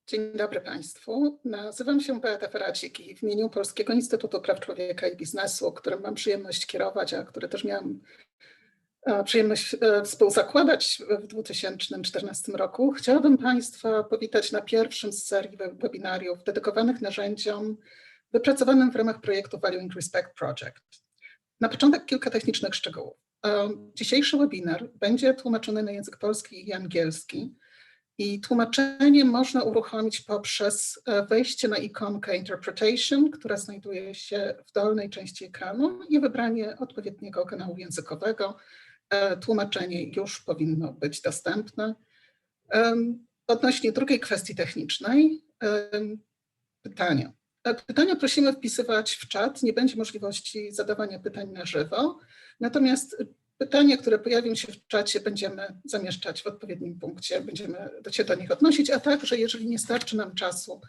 Dzień dobry Państwu. Nazywam się Beata Feracik i w imieniu Polskiego Instytutu Praw Człowieka i Biznesu, którym mam przyjemność kierować, a który też miałam przyjemność współzakładać w 2014 roku, chciałabym Państwa powitać na pierwszym z serii webinariów dedykowanych narzędziom wypracowanym w ramach projektu Valuing Respect Project. Na początek kilka technicznych szczegółów. Dzisiejszy webinar będzie tłumaczony na język polski i angielski i tłumaczenie można uruchomić poprzez wejście na ikonkę Interpretation, która znajduje się w dolnej części ekranu i wybranie odpowiedniego kanału językowego. Tłumaczenie już powinno być dostępne. Odnośnie drugiej kwestii technicznej, pytania. Pytania prosimy wpisywać w czat, nie będzie możliwości zadawania pytań na żywo, natomiast pytania, które pojawią się w czacie, będziemy zamieszczać w odpowiednim punkcie, będziemy się do nich odnosić, a także jeżeli nie starczy nam czasu,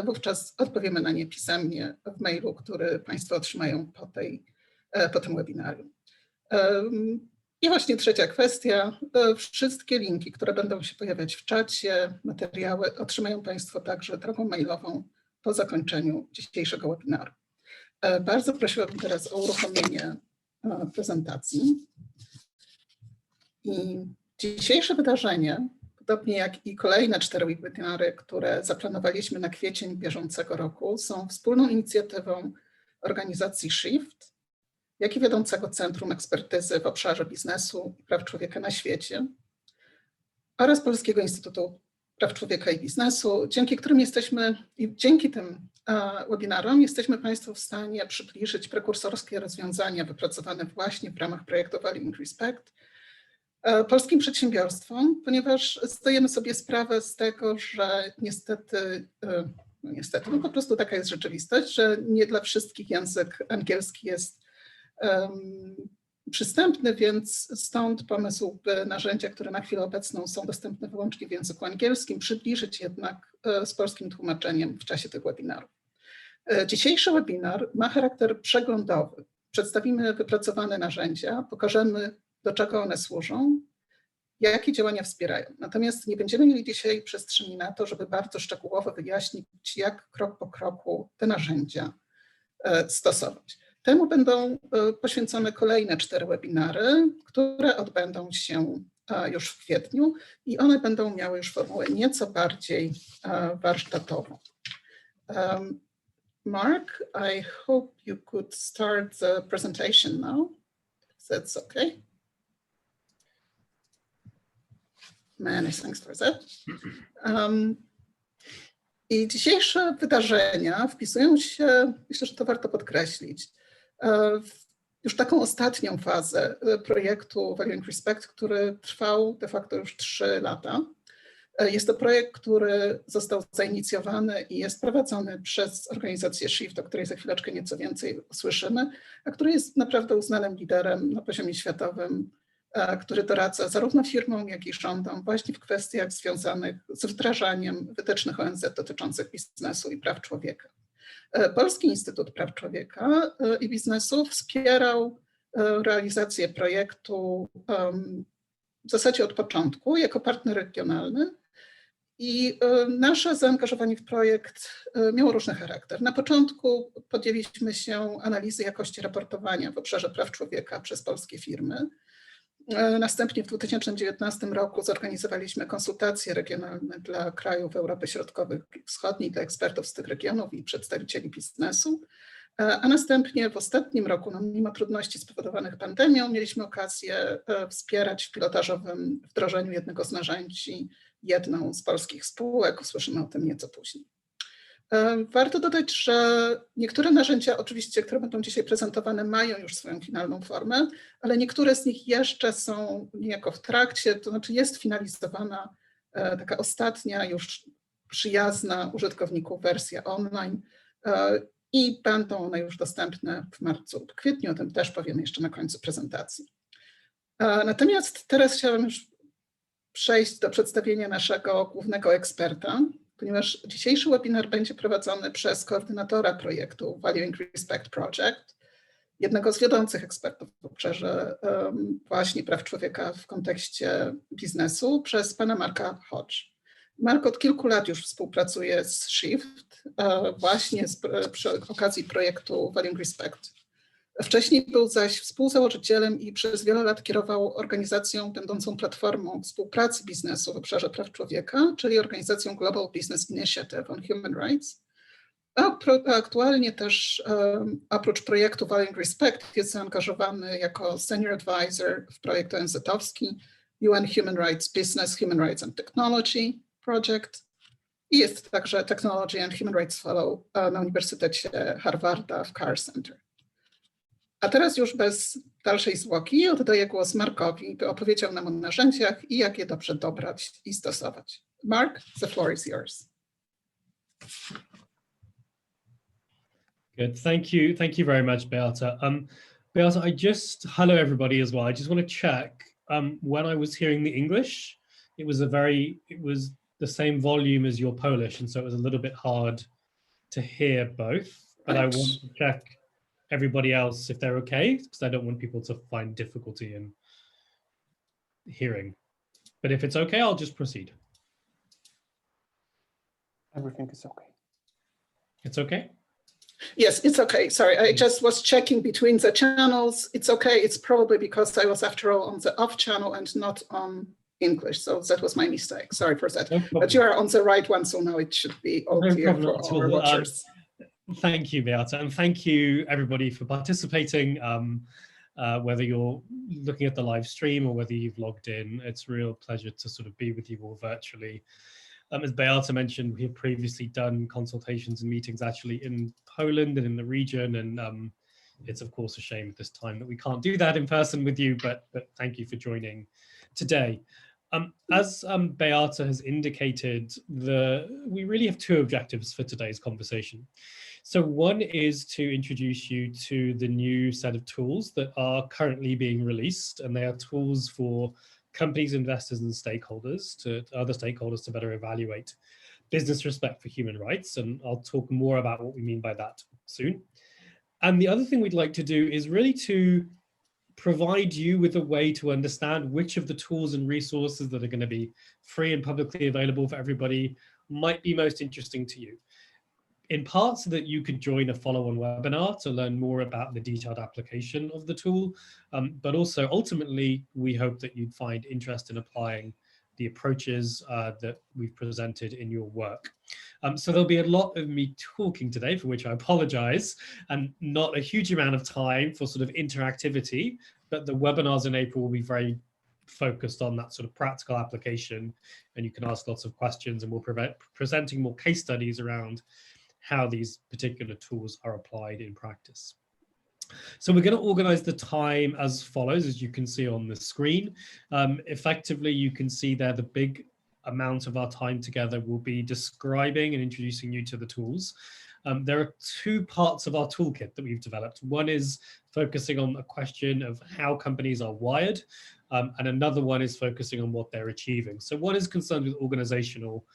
wówczas odpowiemy na nie pisemnie w mailu, który Państwo otrzymają po tym webinarium. I właśnie trzecia kwestia, wszystkie linki, które będą się pojawiać w czacie, materiały otrzymają Państwo także drogą mailową po zakończeniu dzisiejszego webinaru. Bardzo prosiłabym teraz o uruchomienie prezentacji. I dzisiejsze wydarzenie, podobnie jak i kolejne 4 webinary, które zaplanowaliśmy na kwiecień bieżącego roku, są wspólną inicjatywą organizacji SHIFT, jak i wiodącego Centrum Ekspertyzy w obszarze biznesu i praw człowieka na świecie oraz Polskiego Instytutu Praw Człowieka i Biznesu, dzięki tym webinarom jesteśmy Państwu w stanie przybliżyć prekursorskie rozwiązania wypracowane właśnie w ramach projektu Valuing Respect polskim przedsiębiorstwom, ponieważ zdajemy sobie sprawę z tego, że niestety, po prostu taka jest rzeczywistość, że nie dla wszystkich język angielski jest przystępny, więc stąd pomysł, by narzędzia, które na chwilę obecną są dostępne wyłącznie w języku angielskim, przybliżyć jednak z polskim tłumaczeniem w czasie tych webinarów. Dzisiejszy webinar ma charakter przeglądowy. Przedstawimy wypracowane narzędzia, pokażemy, do czego one służą, jakie działania wspierają. Natomiast nie będziemy mieli dzisiaj przestrzeni na to, żeby bardzo szczegółowo wyjaśnić, jak krok po kroku te narzędzia stosować. Temu będą poświęcone kolejne 4 webinary, które odbędą się już w kwietniu i one będą miały już formułę nieco bardziej warsztatową. Mark, I hope you could start the presentation now. If that's okay. Many thanks for that. I dzisiejsze wydarzenia wpisują się, myślę, że to warto podkreślić, w już taką ostatnią fazę projektu Valuing Respect, który trwał de facto już 3 lata. Jest to projekt, który został zainicjowany i jest prowadzony przez organizację SHIFT, o której za chwileczkę nieco więcej usłyszymy, a który jest naprawdę uznanym liderem na poziomie światowym, który doradza zarówno firmom, jak i rządom właśnie w kwestiach związanych z wdrażaniem wytycznych ONZ dotyczących biznesu i praw człowieka. Polski Instytut Praw Człowieka i Biznesu wspierał realizację projektu w zasadzie od początku jako partner regionalny i nasze zaangażowanie w projekt miało różny charakter. Na początku podjęliśmy się analizy jakości raportowania w obszarze praw człowieka przez polskie firmy. Następnie w 2019 roku zorganizowaliśmy konsultacje regionalne dla krajów Europy Środkowej i Wschodniej, dla ekspertów z tych regionów i przedstawicieli biznesu. A następnie w ostatnim roku, mimo trudności spowodowanych pandemią, mieliśmy okazję wspierać w pilotażowym wdrożeniu jednego z narzędzi jedną z polskich spółek. Usłyszymy o tym nieco później. Warto dodać, że niektóre narzędzia oczywiście, które będą dzisiaj prezentowane, mają już swoją finalną formę, ale niektóre z nich jeszcze są niejako w trakcie, to znaczy jest finalizowana taka ostatnia, już przyjazna użytkowników wersja online i będą one już dostępne w marcu lub kwietniu, o tym też powiemy jeszcze na końcu prezentacji. Natomiast teraz chciałam już przejść do przedstawienia naszego głównego eksperta, ponieważ dzisiejszy webinar będzie prowadzony przez koordynatora projektu Valuing Respect Project, jednego z wiodących ekspertów w obszarze właśnie praw człowieka w kontekście biznesu, przez pana Marka Hodge. Mark od kilku lat już współpracuje z Shift, właśnie przy okazji projektu Valuing Respect. Wcześniej był zaś współzałożycielem i przez wiele lat kierował organizacją będącą platformą współpracy biznesu w obszarze praw człowieka, czyli organizacją Global Business Initiative on Human Rights. A aktualnie też oprócz projektu Valuing Respect jest zaangażowany jako senior advisor w projekt ONZ-owski UN Human Rights Business, Human Rights and Technology Project i jest także Technology and Human Rights Fellow na Uniwersytecie Harvarda w Carr Center. A teraz już bez dalszej zwłoki oddaję głos Markowi, by opowiedział nam o narzędziach i jak je dobrze dobrać i stosować. Mark, the floor is yours. Good, thank you very much, Beata. Beata, hello everybody as well. I just want to check, when I was hearing the English, it was the same volume as your Polish, and so it was a little bit hard to hear both, but I want to check everybody else if they're okay, because I don't want people to find difficulty in hearing. But if it's okay, I'll just proceed. Everything is okay. It's okay? Yes, it's okay. Sorry, I just was checking between the channels. It's okay. It's probably because I was, after all, on the off channel and not on English. So that was my mistake. Sorry for that. No but you are on the right one, so now it should be all clear for all our watchers. Thank you, Beata, and thank you everybody for participating. Whether you're looking at the live stream or whether you've logged in, it's a real pleasure to sort of be with you all virtually. As Beata mentioned, we have previously done consultations and meetings actually in Poland and in the region, and it's of course a shame at this time that we can't do that in person with you, but thank you for joining today. As Beata has indicated, we really have two objectives for today's conversation. So one is to introduce you to the new set of tools that are currently being released, and they are tools for companies, investors, and stakeholders, other stakeholders to better evaluate business respect for human rights. And I'll talk more about what we mean by that soon. And the other thing we'd like to do is really to provide you with a way to understand which of the tools and resources that are going to be free and publicly available for everybody might be most interesting to you. In part so that you could join a follow-on webinar to learn more about the detailed application of the tool, but also ultimately we hope that you'd find interest in applying the approaches that we've presented in your work. So there'll be a lot of me talking today, for which I apologize, and not a huge amount of time for sort of interactivity, but the webinars in April will be very focused on that sort of practical application, and you can ask lots of questions, and we'll be presenting more case studies around how these particular tools are applied in practice. So we're going to organize the time as follows, as you can see on the screen. Effectively, you can see there the big amount of our time together will be describing and introducing you to the tools. There are two parts of our toolkit that we've developed. One is focusing on a question of how companies are wired, and another one is focusing on what they're achieving. So one is concerned with organizational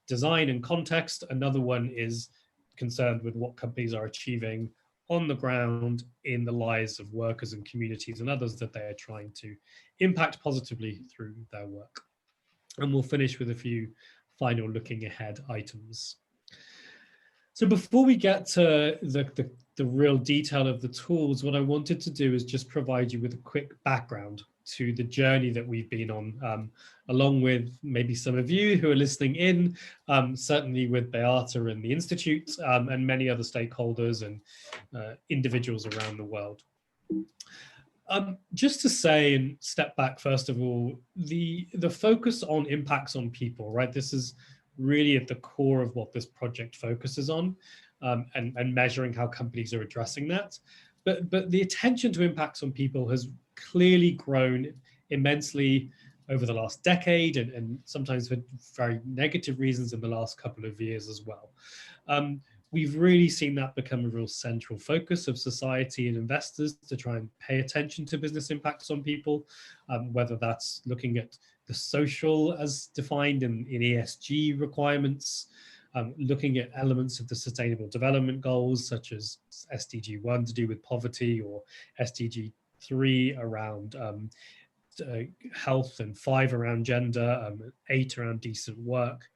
design and context. Another one is concerned with what companies are achieving on the ground in the lives of workers and communities and others that they are trying to impact positively through their work. And we'll finish with a few final looking ahead items. So before we get to the real detail of the tools, what I wanted to do is just provide you with a quick background to the journey that we've been on, along with maybe some of you who are listening in, certainly with Beata and the Institute, and many other stakeholders and individuals around the world. Just to say and step back, first of all, the focus on impacts on people, right? This is really at the core of what this project focuses on, and measuring how companies are addressing that. But the attention to impacts on people has clearly grown immensely over the last decade, and sometimes for very negative reasons in the last couple of years as well. We've really seen that become a real central focus of society and investors to try and pay attention to business impacts on people, whether that's looking at the social as defined in ESG requirements, looking at elements of the Sustainable Development Goals, such as SDG 1 to do with poverty, or SDG 3 around health, and 5 around gender, 8 around decent work.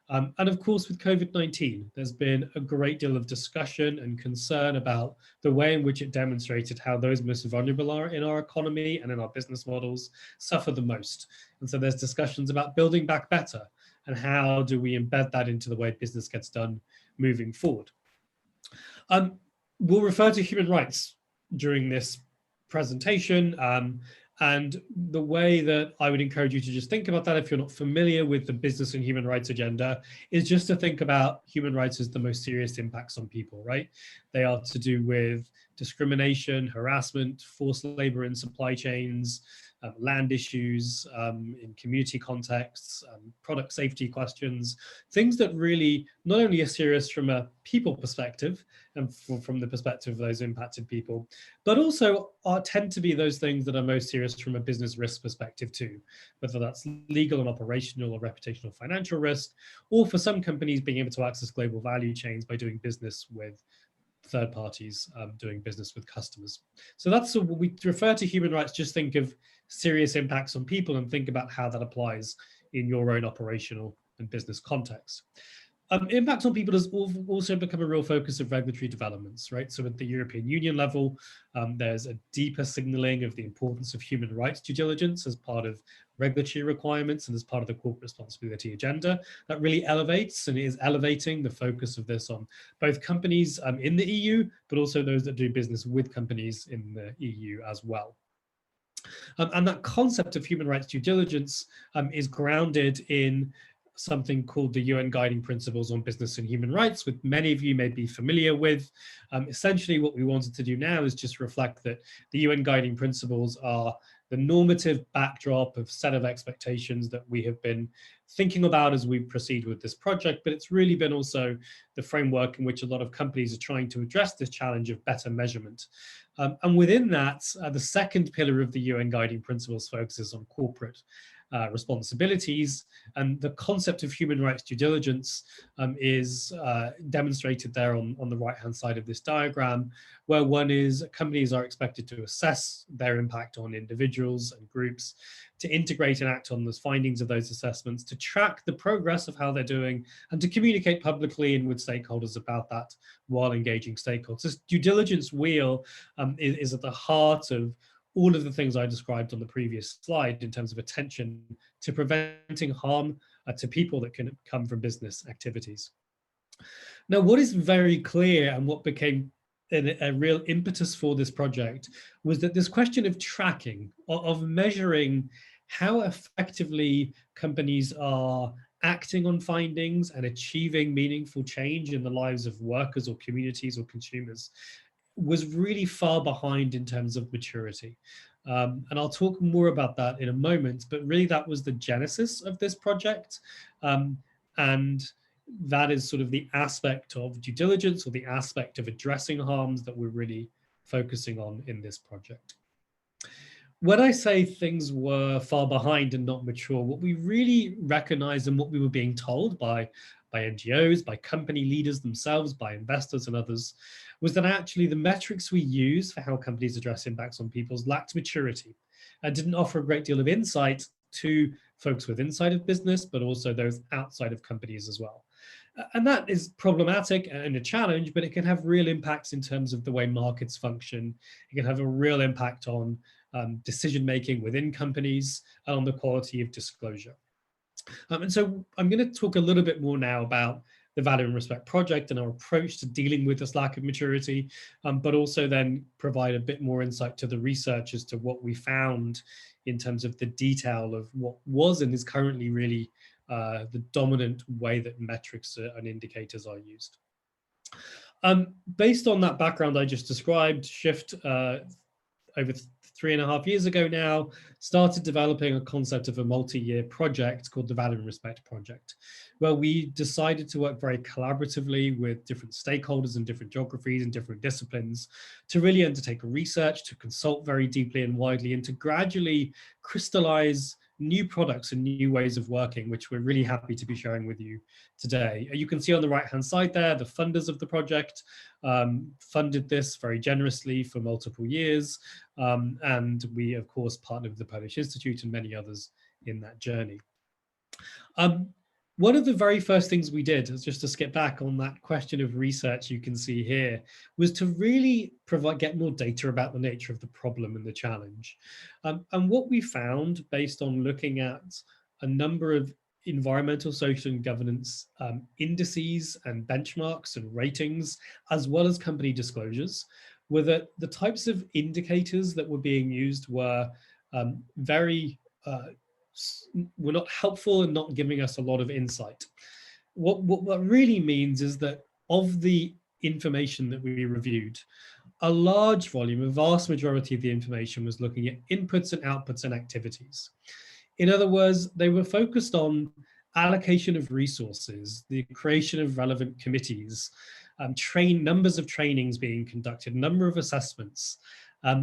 And of course, with COVID-19, there's been a great deal of discussion and concern about the way in which it demonstrated how those most vulnerable are in our economy and in our business models suffer the most. And so there's discussions about building back better and how do we embed that into the way business gets done moving forward. We'll refer to human rights during this presentation. And the way that I would encourage you to just think about that, if you're not familiar with the business and human rights agenda, is just to think about human rights as the most serious impacts on people, right? They are to do with discrimination, harassment, forced labor in supply chains, land issues in community contexts, product safety questions, things that really not only are serious from a people perspective and from the perspective of those impacted people, but also tend to be those things that are most serious from a business risk perspective too, whether that's legal and operational or reputational financial risk, or for some companies being able to access global value chains by doing business with third parties, doing business with customers. So that's what we refer to human rights. Just think of serious impacts on people and think about how that applies in your own operational and business context. Impact on people has also become a real focus of regulatory developments, right? So at the European Union level, there's a deeper signaling of the importance of human rights due diligence as part of regulatory requirements and as part of the corporate responsibility agenda that really elevates and is elevating the focus of this on both companies in the EU, but also those that do business with companies in the EU as well. And that concept of human rights due diligence is grounded in something called the UN Guiding Principles on Business and Human Rights, which many of you may be familiar with. Essentially, what we wanted to do now is just reflect that the UN Guiding Principles are the normative backdrop of set of expectations that we have been thinking about as we proceed with this project, but it's really been also the framework in which a lot of companies are trying to address this challenge of better measurement. And within that, the second pillar of the UN Guiding Principles focuses on corporate responsibilities, and the concept of human rights due diligence is demonstrated there on the right-hand side of this diagram, where one is companies are expected to assess their impact on individuals and groups, to integrate and act on the findings of those assessments, to track the progress of how they're doing, and to communicate publicly and with stakeholders about that while engaging stakeholders. This due diligence wheel is at the heart of all of the things I described on the previous slide in terms of attention to preventing harm to people that can come from business activities. Now, what is very clear and what became a real impetus for this project was that this question of tracking, of measuring how effectively companies are acting on findings and achieving meaningful change in the lives of workers or communities or consumers, was really far behind in terms of maturity. And I'll talk more about that in a moment, but really that was the genesis of this project. And that is sort of the aspect of due diligence or the aspect of addressing harms that we're really focusing on in this project. When I say things were far behind and not mature, what we really recognized and what we were being told by NGOs, by company leaders themselves, by investors and others, was that actually the metrics we use for how companies address impacts on people lacked maturity and didn't offer a great deal of insight to folks with inside of business, but also those outside of companies as well. And that is problematic and a challenge, but it can have real impacts in terms of the way markets function. It can have a real impact on decision-making within companies and on the quality of disclosure. And so I'm going to talk a little bit more now about the Value and Respect project and our approach to dealing with this lack of maturity, but also then provide a bit more insight to the research as to what we found in terms of the detail of what was and is currently really the dominant way that metrics and indicators are used. Based on that background I just described, Shift over 3.5 years ago now, started developing a concept of a multi-year project called the Value and Respect Project, where we decided to work very collaboratively with different stakeholders in different geographies and different disciplines to really undertake research, to consult very deeply and widely, and to gradually crystallize new products and new ways of working, which we're really happy to be sharing with you today. You can see on the right-hand side there, the funders of the project funded this very generously for multiple years. And we, of course, partnered with the Polish Institute and many others in that journey. One of the very first things we did, just to skip back on that question of research you can see here, was to really get more data about the nature of the problem and the challenge. And what we found, based on looking at a number of environmental, social, and governance indices and benchmarks and ratings, as well as company disclosures, were that the types of indicators that were being used were were not helpful and not giving us a lot of insight. What really means is that of the information that we reviewed, a large volume, a vast majority of the information was looking at inputs and outputs and activities. In other words, they were focused on allocation of resources, the creation of relevant committees, numbers of trainings being conducted, number of assessments,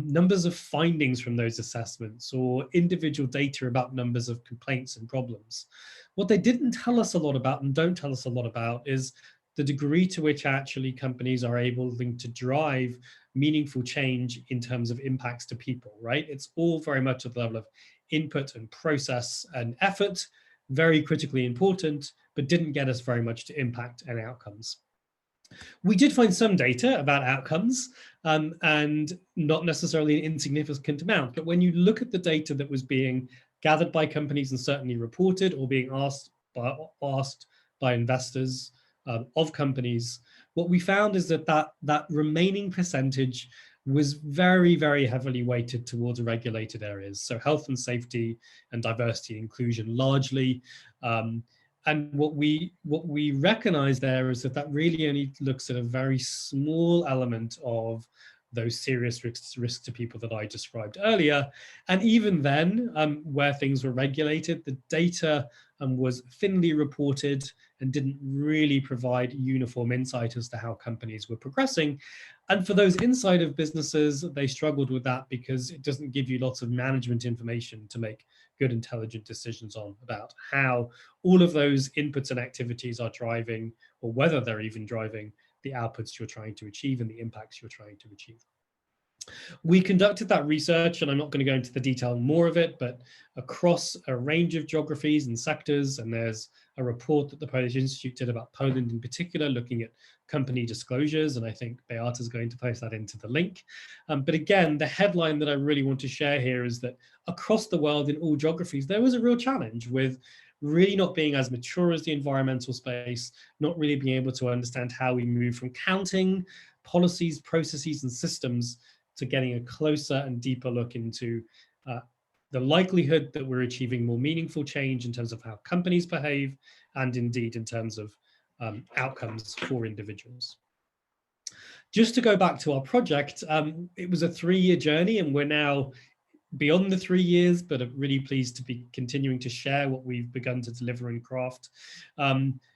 numbers of findings from those assessments, or individual data about numbers of complaints and problems. What they didn't tell us a lot about and don't tell us a lot about is the degree to which actually companies are able to drive meaningful change in terms of impacts to people, right? It's all very much at the level of input and process and effort, very critically important, but didn't get us very much to impact and outcomes. We did find some data about outcomes and not necessarily an insignificant amount, but when you look at the data that was being gathered by companies and certainly reported or being asked by investors of companies, what we found is that remaining percentage was very, very heavily weighted towards regulated areas. So health and safety and diversity and inclusion largely. And what we recognize there is that really only looks at a very small element of those serious risks to people that I described earlier. And even then, where things were regulated, the data was thinly reported and didn't really provide uniform insight as to how companies were progressing. And for those inside of businesses, they struggled with that because it doesn't give you lots of management information to make good, intelligent decisions on about how all of those inputs and activities are driving, or whether they're even driving, the outputs you're trying to achieve and the impacts you're trying to achieve. We conducted that research, and I'm not going to go into the detail more of it, but across a range of geographies and sectors, and there's a report that the Polish Institute did about Poland in particular, looking at company disclosures, and I think Beata is going to post that into the link. But again, the headline that I really want to share here is that across the world in all geographies, there was a real challenge with really not being as mature as the environmental space, not really being able to understand how we move from counting policies, processes, and systems to getting a closer and deeper look into the likelihood that we're achieving more meaningful change in terms of how companies behave, and indeed in terms of outcomes for individuals. Just to go back to our project, it was a 3-year journey, and we're now beyond the 3 years, but I'm really pleased to be continuing to share what we've begun to deliver and craft.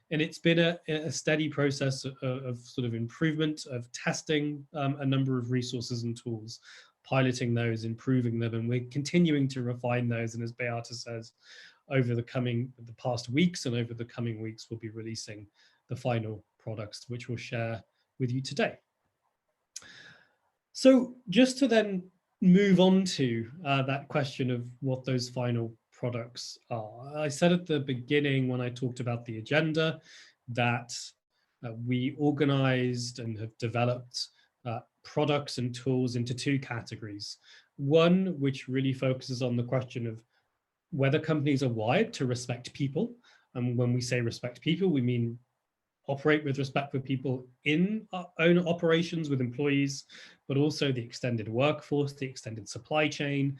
And it's been a steady process of sort of improvement, of testing a number of resources and tools, piloting those, improving them, and we're continuing to refine those. And as Beata says, over the past weeks and over the coming weeks, we'll be releasing the final products, which we'll share with you today. So just to then move on to that question of what those final products are. I said at the beginning when I talked about the agenda that we organized and have developed products and tools into 2 categories. One, which really focuses on the question of whether companies are wired to respect people. And when we say respect people, we mean operate with respect for people in our own operations with employees, but also the extended workforce, the extended supply chain,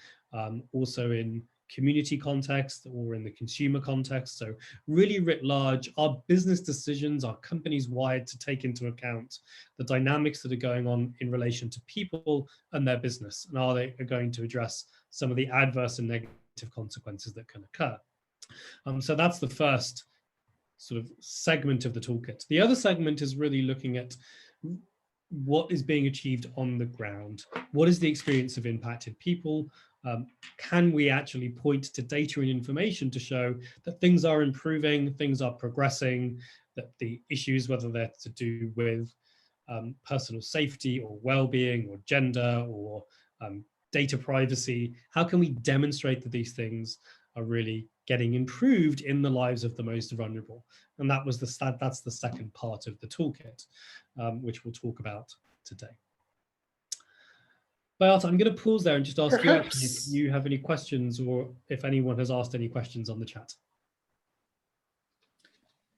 also in community context or in the consumer context. So really writ large, our business decisions, our companies wired to take into account the dynamics that are going on in relation to people and their business, and are they going to address some of the adverse and negative consequences that can occur. So that's the first sort of segment of the toolkit. The other segment is really looking at what is being achieved on the ground. What is the experience of impacted people? Can we actually point to data and information to show that things are improving, things are progressing, that the issues, whether they're to do with personal safety or well-being or gender or data privacy, how can we demonstrate that these things are really getting improved in the lives of the most vulnerable? And that's the second part of the toolkit, which we'll talk about today. But I'm going to pause there and just ask you actually if you have any questions or if anyone has asked any questions on the chat.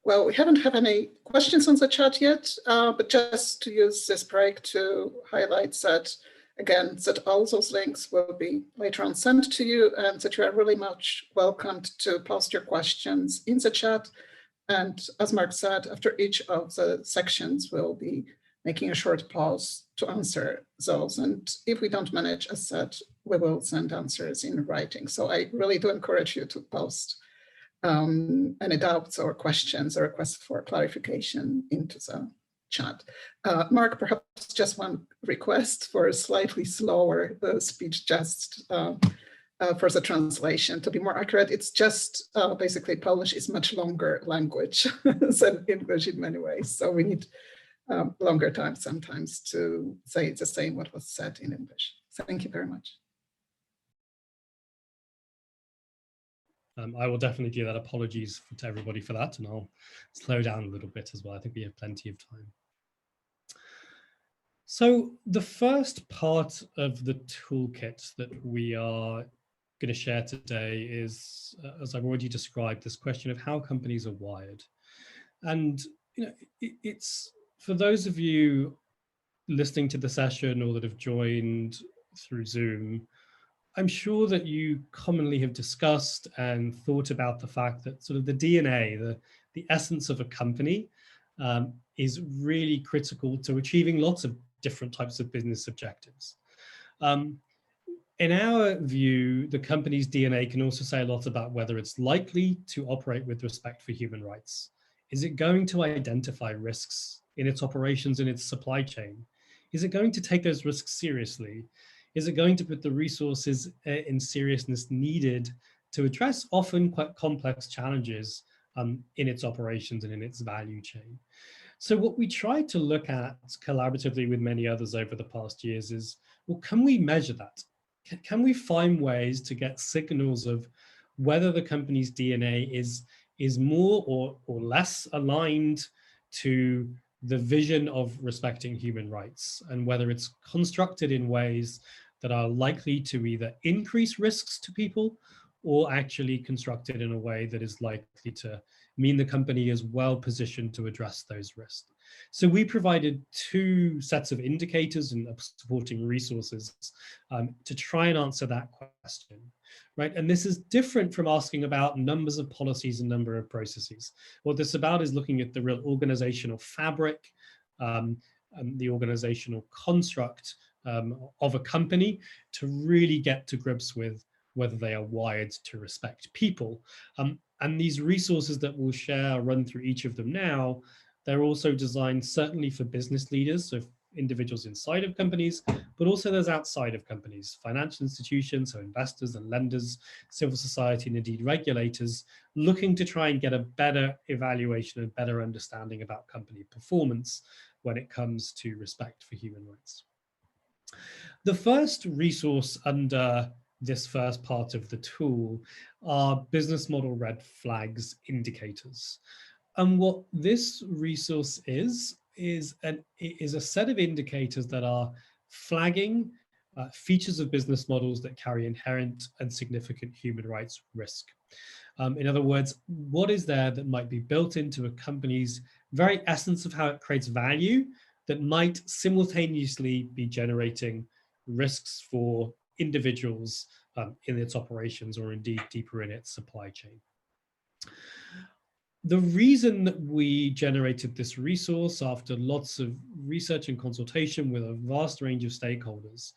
Well, we haven't had any questions on the chat yet, but just to use this break to highlight that, again, that all those links will be later on sent to you, and that you are really much welcomed to post your questions in the chat. And as Mark said, after each of the sections, we'll be making a short pause to answer those. And if we don't manage, as said, we will send answers in writing. So I really do encourage you to post any doubts or questions or requests for clarification into the chat. Mark, perhaps just one request for a slightly slower speech, just for the translation. To be more accurate, it's just basically Polish is much longer language than English in many ways. So we need longer time sometimes to say the same what was said in English. So thank you very much. I will definitely do that. Apologies to everybody for that, and I'll slow down a little bit as well. I think we have plenty of time. So the first part of the toolkit that we are going to share today is, as I've already described, this question of how companies are wired. And it's for those of you listening to the session or that have joined through Zoom, I'm sure that you commonly have discussed and thought about the fact that sort of the DNA, the essence of a company is really critical to achieving lots of different types of business objectives. In our view, the company's DNA can also say a lot about whether it's likely to operate with respect for human rights. Is it going to identify risks in its operations, in its supply chain? Is it going to take those risks seriously? Is it going to put the resources in seriousness needed to address often quite complex challenges in its operations and in its value chain? So what we tried to look at collaboratively with many others over the past years is, well, can we measure that? Can we find ways to get signals of whether the company's DNA is more or less aligned to the vision of respecting human rights, and whether it's constructed in ways that are likely to either increase risks to people or actually constructed in a way that is likely to mean the company is well positioned to address those risks. So we provided two sets of indicators and supporting resources to try and answer that question, right? And this is different from asking about numbers of policies and number of processes. What this is about is looking at the real organizational fabric, and the organizational construct of a company to really get to grips with whether they are wired to respect people. And these resources that we'll share, run through each of them now, they're also designed certainly for business leaders, so individuals inside of companies, but also those outside of companies, financial institutions, so investors and lenders, civil society, and indeed regulators, looking to try and get a better evaluation and better understanding about company performance when it comes to respect for human rights. The first resource under this first part of the tool are business model red flags indicators. And what this resource is a set of indicators that are flagging features of business models that carry inherent and significant human rights risk. In other words, what is there that might be built into a company's very essence of how it creates value that might simultaneously be generating risks for individuals in its operations or indeed deeper in its supply chain. The reason that we generated this resource after lots of research and consultation with a vast range of stakeholders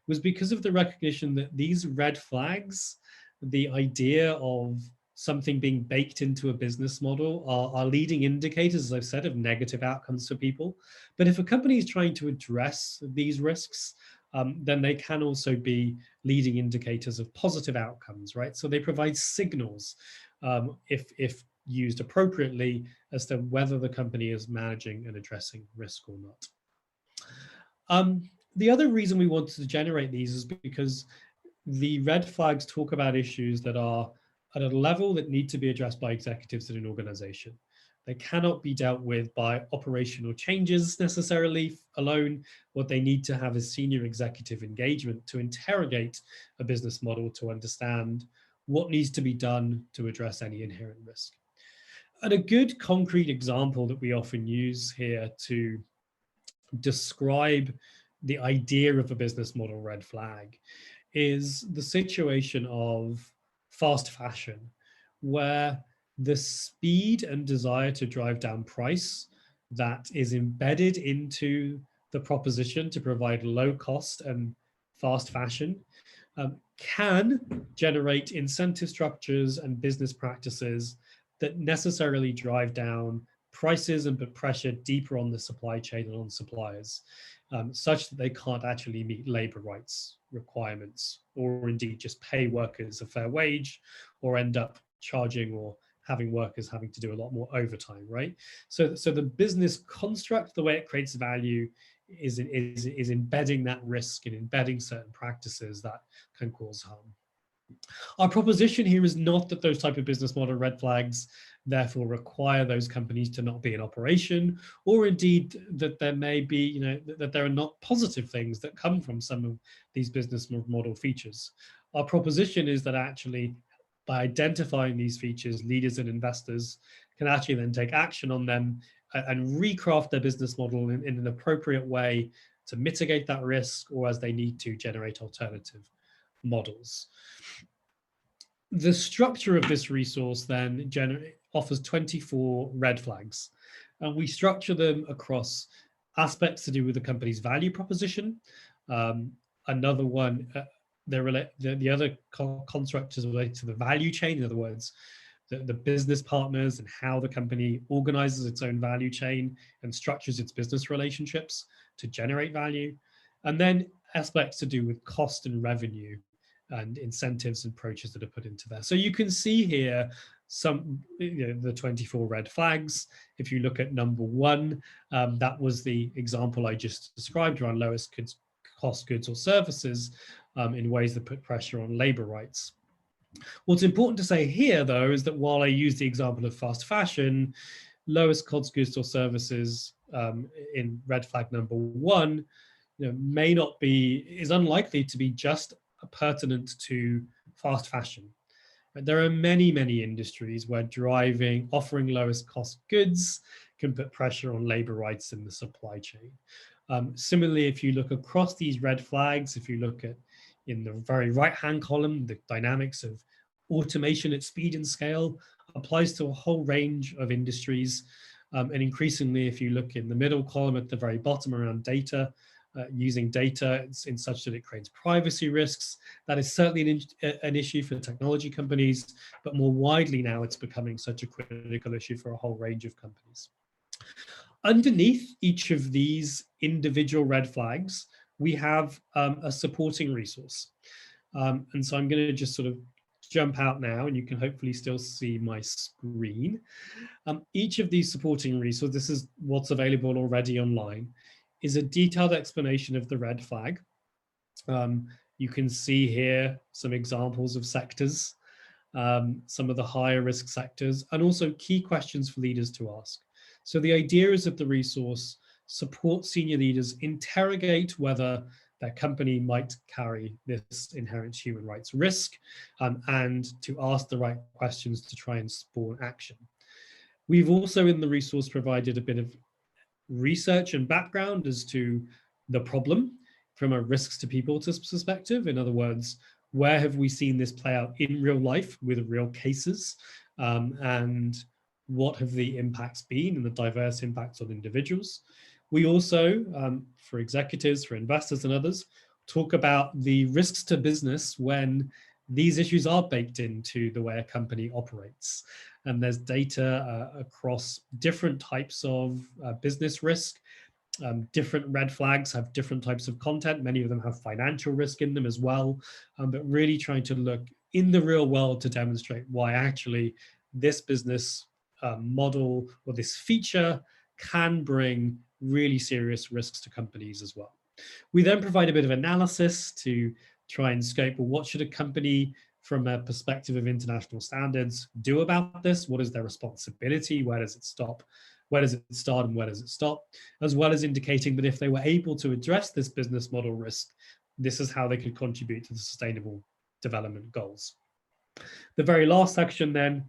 was because of the recognition that these red flags, the idea of something being baked into a business model, are leading indicators, as I've said, of negative outcomes for people. But if a company is trying to address these risks, then they can also be leading indicators of positive outcomes, right? So they provide signals, if used appropriately, as to whether the company is managing and addressing risk or not. The other reason we wanted to generate these is because the red flags talk about issues that are at a level that need to be addressed by executives in an organization. They cannot be dealt with by operational changes necessarily alone. What they need to have is senior executive engagement to interrogate a business model to understand what needs to be done to address any inherent risk. And a good concrete example that we often use here to describe the idea of a business model red flag is the situation of fast fashion, where the speed and desire to drive down price that is embedded into the proposition to provide low cost and fast fashion can generate incentive structures and business practices that necessarily drive down prices and put pressure deeper on the supply chain and on suppliers, such that they can't actually meet labor rights requirements, or indeed just pay workers a fair wage, or end up charging or having workers having to do a lot more overtime, right? So the business construct, the way it creates value, is embedding that risk and embedding certain practices that can cause harm. Our proposition here is not that those type of business model red flags therefore require those companies to not be in operation, or indeed that there may be, that there are not positive things that come from some of these business model features. Our proposition is that actually, by identifying these features, leaders and investors can actually then take action on them and recraft their business model in an appropriate way to mitigate that risk, or as they need to generate alternative models. The structure of this resource then offers 24 red flags, and we structure them across aspects to do with the company's value proposition. Another one, the other construct is related to the value chain. In other words, the business partners and how the company organizes its own value chain and structures its business relationships to generate value. And then aspects to do with cost and revenue and incentives and approaches that are put into there. So you can see here the 24 red flags. If you look at number 1, that was the example I just described around lowest cost goods or services in ways that put pressure on labor rights. What's important to say here, though, is that while I use the example of fast fashion, lowest cost goods or services in red flag number 1, is unlikely to be just pertinent to fast fashion. There are many, many industries where offering lowest cost goods can put pressure on labor rights in the supply chain. Similarly, if you look across these red flags, if you look at in the very right-hand column, the dynamics of automation at speed and scale applies to a whole range of industries. And increasingly, if you look in the middle column at the very bottom around data, using data in such that it creates privacy risks, that is certainly an issue for technology companies, but more widely now it's becoming such a critical issue for a whole range of companies. Underneath each of these individual red flags, we have a supporting resource. And so I'm going to just sort of jump out now, and you can hopefully still see my screen. Each of these supporting resources, this is what's available already online, is a detailed explanation of the red flag. You can see here some examples of sectors, some of the higher risk sectors, and also key questions for leaders to ask. So the idea is that the resource supports senior leaders interrogate whether their company might carry this inherent human rights risk, and to ask the right questions to try and spawn action. We've also in the resource provided a bit of research and background as to the problem from a risks to people perspective. In other words, where have we seen this play out in real life with real cases, and what have the impacts been and the diverse impacts on individuals. We also, for executives, for investors and others, talk about the risks to business when these issues are baked into the way a company operates. And there's data across different types of business risk, Different red flags have different types of content. Many of them have financial risk in them as well, but really trying to look in the real world to demonstrate why actually this business model or this feature can bring really serious risks to companies as well. We then provide a bit of analysis to try and scope, well, what should a company from a perspective of international standards do about this? What is their responsibility? Where does it stop? Where does it start and where does it stop? As well as indicating that if they were able to address this business model risk, this is how they could contribute to the sustainable development goals. The very last section then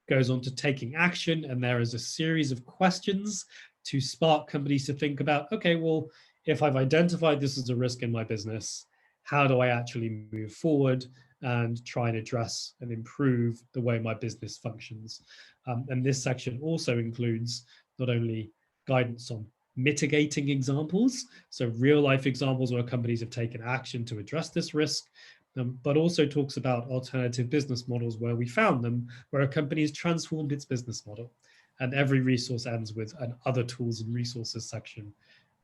goes on to taking action, and there is a series of questions to spark companies to think about, okay, well, if I've identified this as a risk in my business, how do I actually move forward and try and address and improve the way my business functions? And this section also includes not only guidance on mitigating examples, so real life examples where companies have taken action to address this risk, but also talks about alternative business models where we found them, where a company has transformed its business model. And every resource ends with an other tools and resources section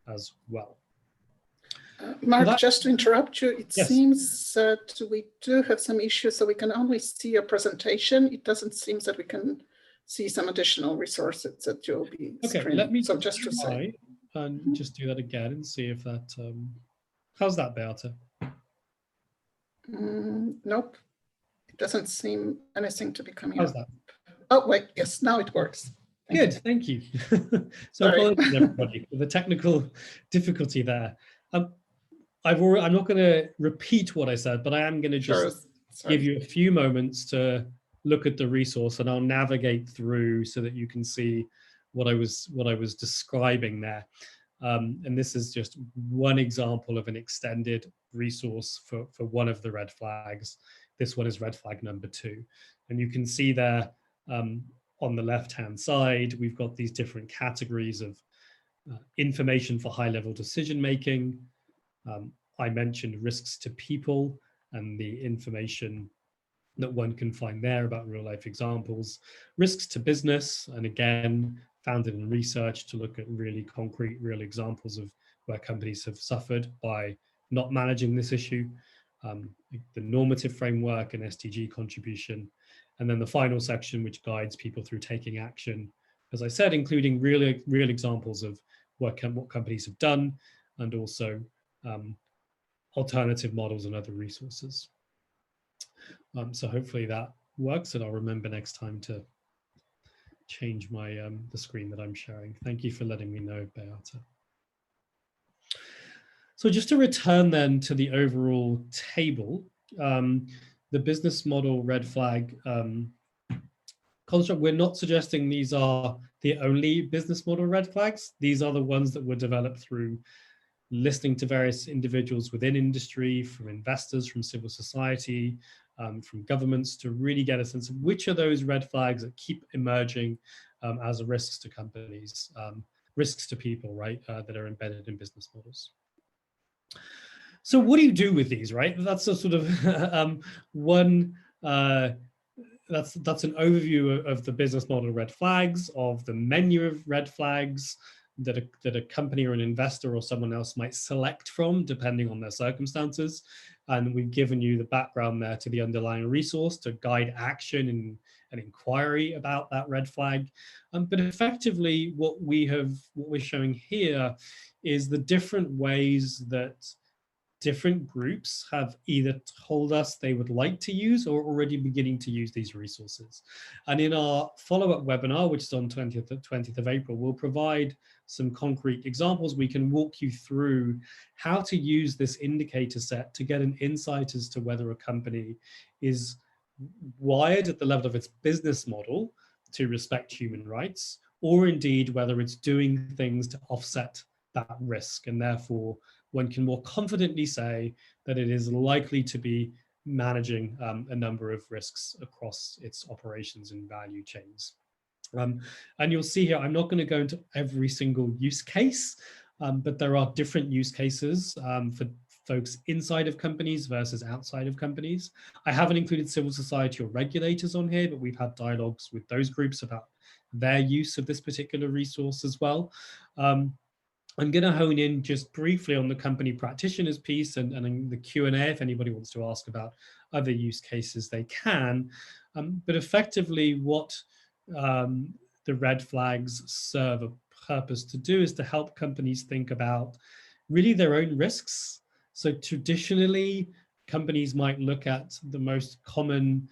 as well. Mark, just to interrupt you, it yes. seems that we do have some issues, so we can only see your presentation. It doesn't seem that we can see some additional resources that you'll be okay, screening. let me so just to say. And just do that again and see if that, how's that, Beata? Nope, it doesn't seem anything to be coming How's up. that? Oh, wait, yes, now it works. Good, thank you. So apologies everybody for the technical difficulty there. I'm not going to repeat what I said, but I am going to just give you a few moments to look at the resource, and I'll navigate through so that you can see what I was describing there. And this is just one example of an extended resource for one of the red flags. This one is red flag number 2. And you can see there on the left-hand side, we've got these different categories of information for high-level decision-making. I mentioned risks to people and the information that one can find there about real-life examples. Risks to business, and again, founded in research to look at really concrete, real examples of where companies have suffered by not managing this issue. The normative framework and SDG contribution. And then the final section, which guides people through taking action, as I said, including real examples of what companies have done, and also alternative models and other resources. So hopefully that works, and I'll remember next time to change my the screen that I'm sharing. Thank you for letting me know, Beata. So just to return then to the overall table, the business model red flag construct, we're not suggesting these are the only business model red flags. These are the ones that were developed through listening to various individuals within industry, from investors, from civil society, from governments, to really get a sense of which are those red flags that keep emerging as risks to companies, risks to people, right, that are embedded in business models. So what do you do with these, right? That's a sort of one, that's an overview of the business model red flags, of the menu of red flags that a company or an investor or someone else might select from, depending on their circumstances. And we've given you the background there to the underlying resource to guide action and an inquiry about that red flag. But effectively, what we're showing here is the different ways that different groups have either told us they would like to use or already beginning to use these resources. And in our follow-up webinar, which is on 20th of April, we'll provide some concrete examples. We can walk you through how to use this indicator set to get an insight as to whether a company is wired at the level of its business model to respect human rights, or indeed whether it's doing things to offset that risk, and therefore one can more confidently say that it is likely to be managing a number of risks across its operations and value chains. And you'll see here, I'm not going to go into every single use case, but there are different use cases for folks inside of companies versus outside of companies. I haven't included civil society or regulators on here, but we've had dialogues with those groups about their use of this particular resource as well. I'm going to hone in just briefly on the company practitioners piece and in the Q&A. If anybody wants to ask about other use cases, they can. But effectively, what the red flags serve a purpose to do is to help companies think about really their own risks. So traditionally, companies might look at the most common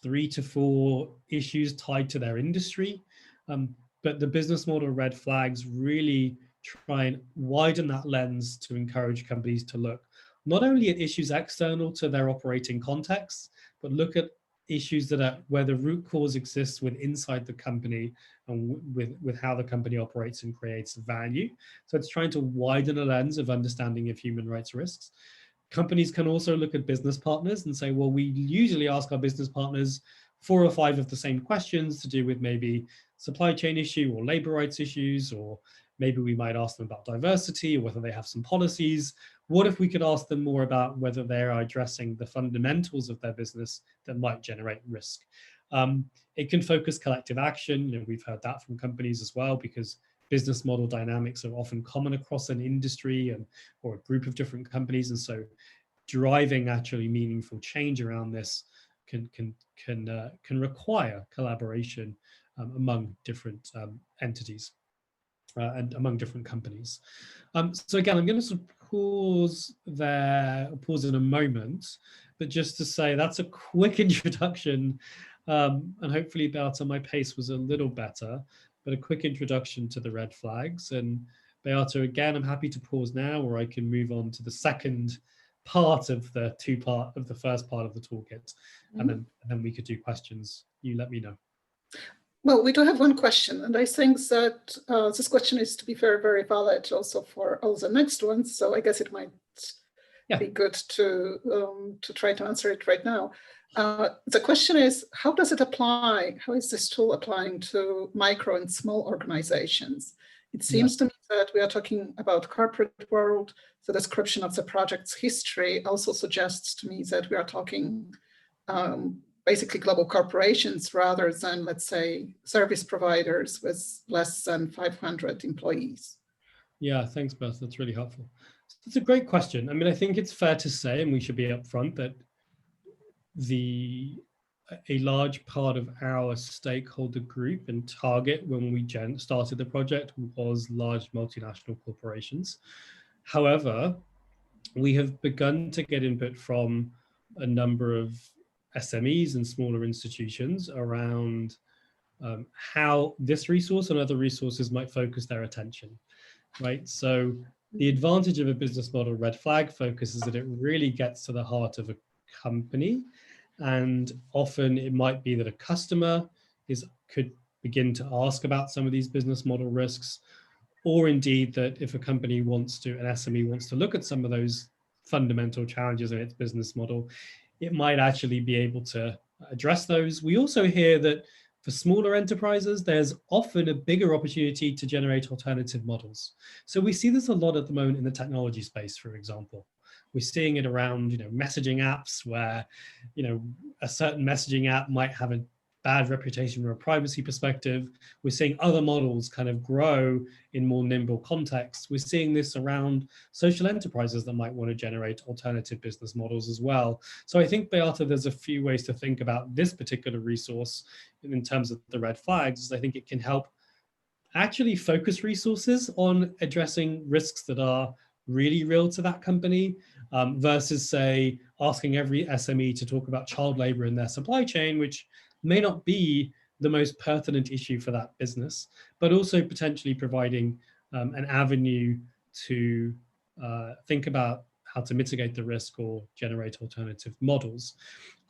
3 to 4 issues tied to their industry. But the business model red flags really try and widen that lens to encourage companies to look not only at issues external to their operating context, but look at issues that are where the root cause exists with inside the company and with how the company operates and creates value. So it's trying to widen a lens of understanding of human rights risks. Companies can also look at business partners and say, well, we usually ask our business partners 4 or 5 of the same questions to do with maybe supply chain issue or labor rights issues, or maybe we might ask them about diversity or whether they have some policies. What if we could ask them more about whether they are addressing the fundamentals of their business that might generate risk? It can focus collective action. You know, we've heard that from companies as well, because business model dynamics are often common across an industry or a group of different companies. And so driving actually meaningful change around this can require collaboration among different entities and among different companies. So again, I'm going to sort of pause in a moment, but just to say that's a quick introduction, and hopefully, Beata, my pace was a little better, but a quick introduction to the red flags. And Beata, again, I'm happy to pause now, or I can move on to the second part of the first part of the toolkit, and then we could do questions. You let me know. Well, we do have one question, and I think that this question is, to be very, very valid also for all the next ones. So I guess it might be good to try to answer it right now. The question is, how does it apply? How is this tool applying to micro and small organizations? It seems to me that we are talking about corporate world. The description of the project's history also suggests to me that we are talking basically global corporations rather than, let's say, service providers with less than 500 employees. Yeah, thanks, Beth. That's really helpful. It's a great question. I mean, I think it's fair to say, and we should be upfront, that a large part of our stakeholder group and target when we started the project was large multinational corporations. However, we have begun to get input from a number of SMEs and smaller institutions around how this resource and other resources might focus their attention, right? So the advantage of a business model red flag focus is that it really gets to the heart of a company. And often it might be that a customer could begin to ask about some of these business model risks, or indeed that if a company an SME wants to look at some of those fundamental challenges in its business model, it might actually be able to address those. We also hear that for smaller enterprises, there's often a bigger opportunity to generate alternative models. So we see this a lot at the moment in the technology space, for example. We're seeing it around, messaging apps where, a certain messaging app might have a bad reputation from a privacy perspective. We're seeing other models kind of grow in more nimble contexts. We're seeing this around social enterprises that might want to generate alternative business models as well. So I think, Beata, there's a few ways to think about this particular resource in terms of the red flags. I think it can help actually focus resources on addressing risks that are really real to that company, versus, say, asking every SME to talk about child labor in their supply chain, which may not be the most pertinent issue for that business, but also potentially providing an avenue to think about how to mitigate the risk or generate alternative models.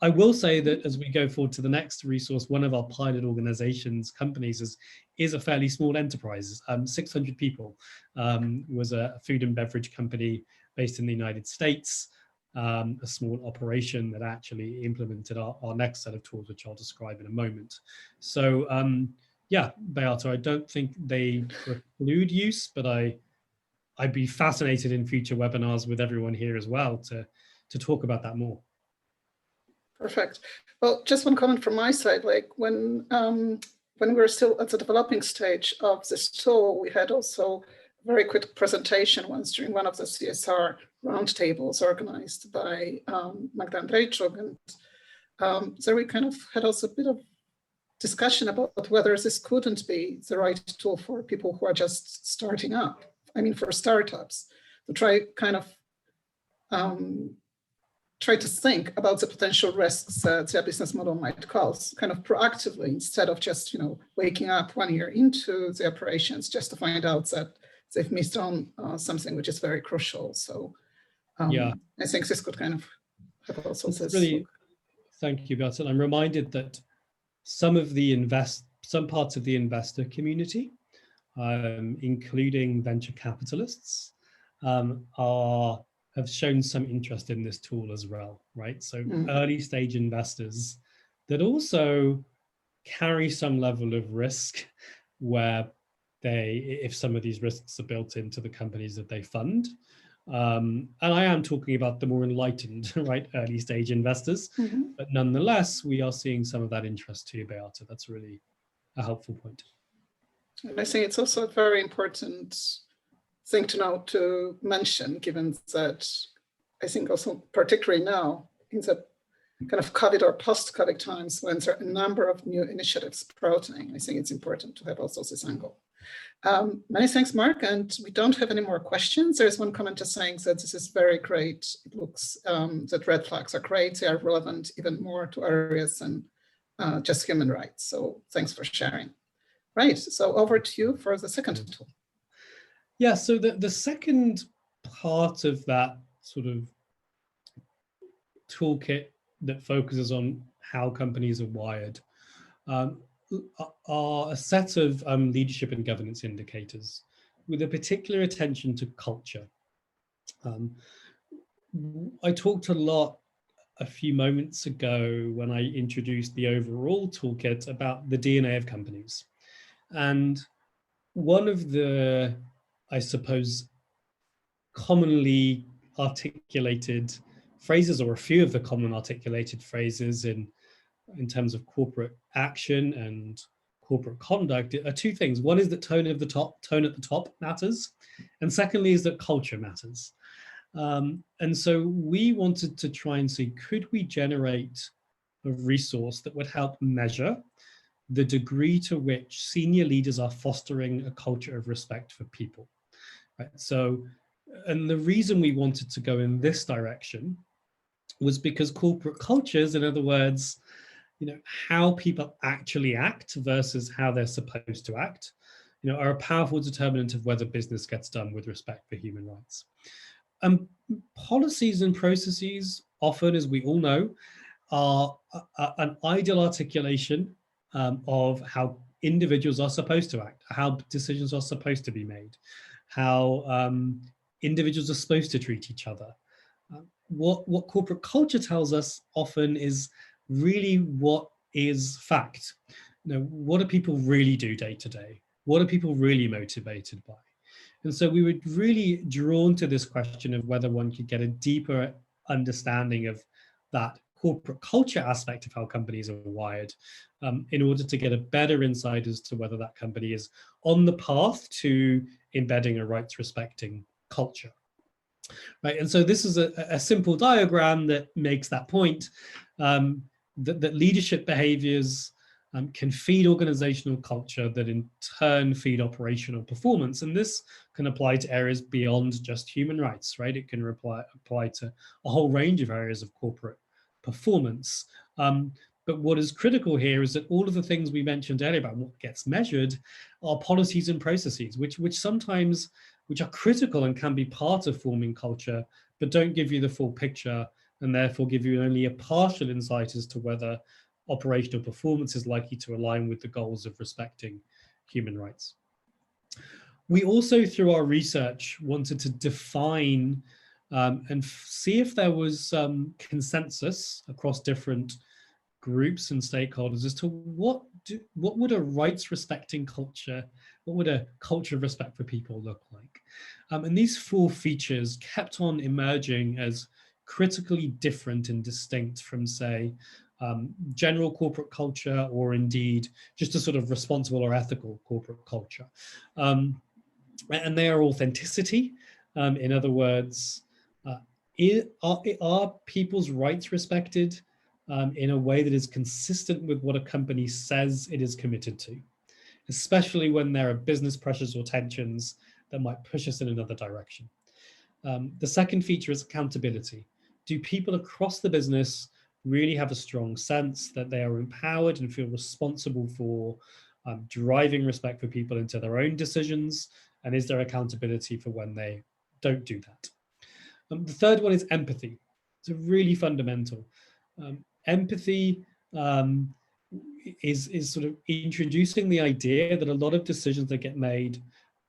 I will say that as we go forward to the next resource, one of our pilot organizations, companies, is a fairly small enterprise, 600 people, was a food and beverage company based in the United States, a small operation that actually implemented our next set of tools, which I'll describe in a moment. So yeah, Beata, I don't think they preclude use, but I'd be fascinated in future webinars with everyone here as well to talk about that more. Perfect. Well, just one comment from my side, like when we were still at the developing stage of this tool, we had also very quick presentation once during one of the CSR roundtables organized by Magda Andrejczuk. And there we kind of had also a bit of discussion about whether this couldn't be the right tool for people who are just starting up. I mean, for startups, to try kind of try to think about the potential risks that their business model might cause, kind of proactively, instead of just, you know, waking up 1 year into the operations just to find out that they've missed on something which is very crucial. So yeah, I think this could kind of have also this really, look. thank you, Beata. I'm reminded that some parts of the investor community, including venture capitalists, have shown some interest in this tool as well, right? So early stage investors that also carry some level of risk, where if some of these risks are built into the companies that they fund. And I am talking about the more enlightened, right, early stage investors, but nonetheless, we are seeing some of that interest too, Beata. That's really a helpful point. And I think it's also a very important thing to mention, given that I think also particularly now in the kind of COVID or post-COVID times when there are a number of new initiatives sprouting, I think it's important to have also this angle. Many thanks, Mark. And we don't have any more questions. There's one comment just saying that this is very great. It looks that red flags are great. They are relevant even more to areas than just human rights. So thanks for sharing. Right, so over to you for the second tool. Yeah, so the second part of that sort of toolkit that focuses on how companies are wired are a set of leadership and governance indicators with a particular attention to culture. I talked a lot a few moments ago when I introduced the overall toolkit about the DNA of companies. And one of the, I suppose, commonly articulated phrases, or a few of the common articulated phrases in terms of corporate action and corporate conduct are two things. One is that tone at the top matters. And secondly is that culture matters. And so we wanted to try and see, could we generate a resource that would help measure the degree to which senior leaders are fostering a culture of respect for people, right? So, and the reason we wanted to go in this direction was because corporate cultures, in other words, you know, how people actually act versus how they're supposed to act, you know, are a powerful determinant of whether business gets done with respect for human rights. Policies and processes often, as we all know, are an ideal articulation of how individuals are supposed to act, how decisions are supposed to be made, how individuals are supposed to treat each other. What corporate culture tells us often is really what is fact. You know, what do people really do day to day? What are people really motivated by? And so we were really drawn to this question of whether one could get a deeper understanding of that corporate culture aspect of how companies are wired, in order to get a better insight as to whether that company is on the path to embedding a rights respecting culture. Right, and so this is a simple diagram that makes that point, that leadership behaviors can feed organizational culture that in turn feed operational performance. And this can apply to areas beyond just human rights, right? It can apply to a whole range of areas of corporate performance. But what is critical here is that all of the things we mentioned earlier about what gets measured are policies and processes, which are critical and can be part of forming culture, but don't give you the full picture and therefore give you only a partial insight as to whether operational performance is likely to align with the goals of respecting human rights. We also, through our research, wanted to define and see if there was consensus across different groups and stakeholders as to what would a rights respecting culture, what would a culture of respect for people look like? And these four features kept on emerging as critically different and distinct from, say, general corporate culture, or indeed just a sort of responsible or ethical corporate culture. And they are authenticity. In other words, are people's rights respected in a way that is consistent with what a company says it is committed to, especially when there are business pressures or tensions that might push us in another direction. The second feature is accountability. Do people across the business really have a strong sense that they are empowered and feel responsible for driving respect for people into their own decisions? And is there accountability for when they don't do that? The third one is empathy. It's a really fundamental. Empathy is sort of introducing the idea that a lot of decisions that get made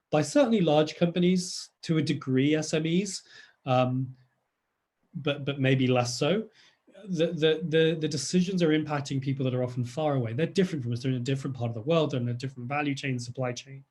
by certainly large companies, to a degree SMEs, but maybe less so. The decisions are impacting people that are often far away. They're different from us. They're in a different part of the world. They're in a different value chain, supply chain.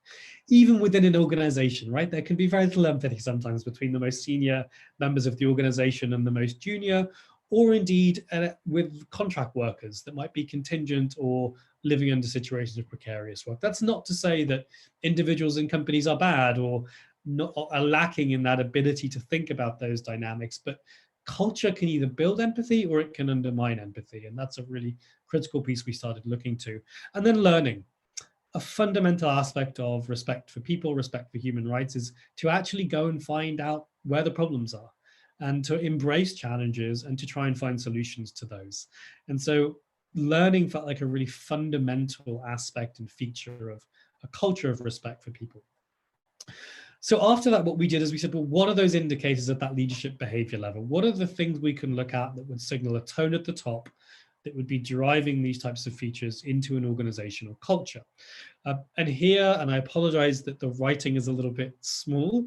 Even within an organization, right? There can be very little empathy sometimes between the most senior members of the organization and the most junior, or indeed with contract workers that might be contingent or living under situations of precarious work. That's not to say that individuals in companies are bad or not, are lacking in that ability to think about those dynamics, but culture can either build empathy or it can undermine empathy. And that's a really critical piece we started looking to. And then learning. A fundamental aspect of respect for people, respect for human rights, is to actually go and find out where the problems are and to embrace challenges and to try and find solutions to those. And so learning felt like a really fundamental aspect and feature of a culture of respect for people. So after that, what we did is we said, well, what are those indicators at that leadership behavior level? What are the things we can look at that would signal a tone at the top that would be driving these types of features into an organizational culture? And here, and I apologize that the writing is a little bit small,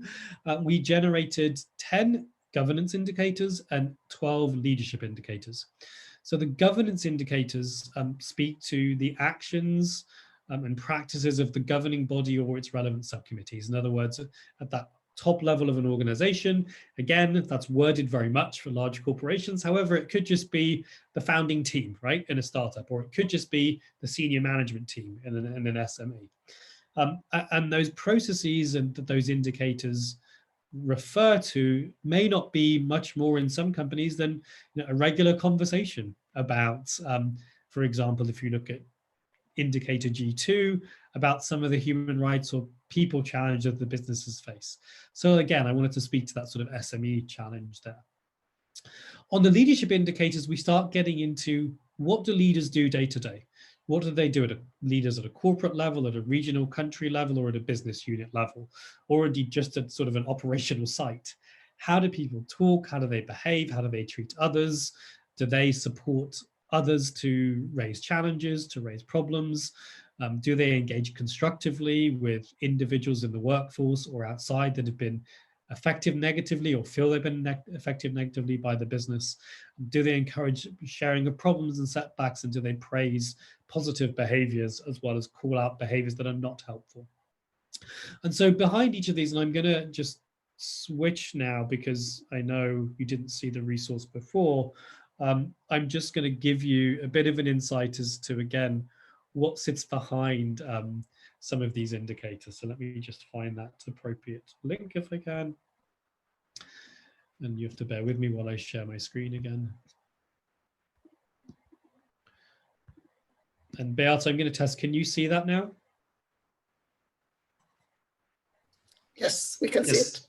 we generated 10 governance indicators and 12 leadership indicators. So the governance indicators speak to the actions and practices of the governing body or its relevant subcommittees. In other words, at that top level of an organization, again, that's worded very much for large corporations. However, it could just be the founding team, right, in a startup, or it could just be the senior management team in an SME. And those processes and those indicators refer to may not be much more in some companies than a regular conversation about, for example, if you look at indicator G2, about some of the human rights or people challenges that the businesses face. So again, I wanted to speak to that sort of SME challenge there. On the leadership indicators, we start getting into what do leaders do day to day? What do they do leaders at a corporate level, at a regional country level, or at a business unit level, or indeed just at sort of an operational site? How do people talk? How do they behave? How do they treat others? Do they support others to raise challenges, to raise problems? Do they engage constructively with individuals in the workforce or outside that have been affected negatively or feel they've been affected negatively by the business? Do they encourage sharing of problems and setbacks, and do they praise positive behaviors as well as call out behaviors that are not helpful? And so behind each of these, and I'm going to just switch now because I know you didn't see the resource before, I'm just going to give you a bit of an insight as to, again, what sits behind some of these indicators. So let me just find that appropriate link if I can. And you have to bear with me while I share my screen again. And Beat, I'm going to test, can you see that now? Yes, we can see it.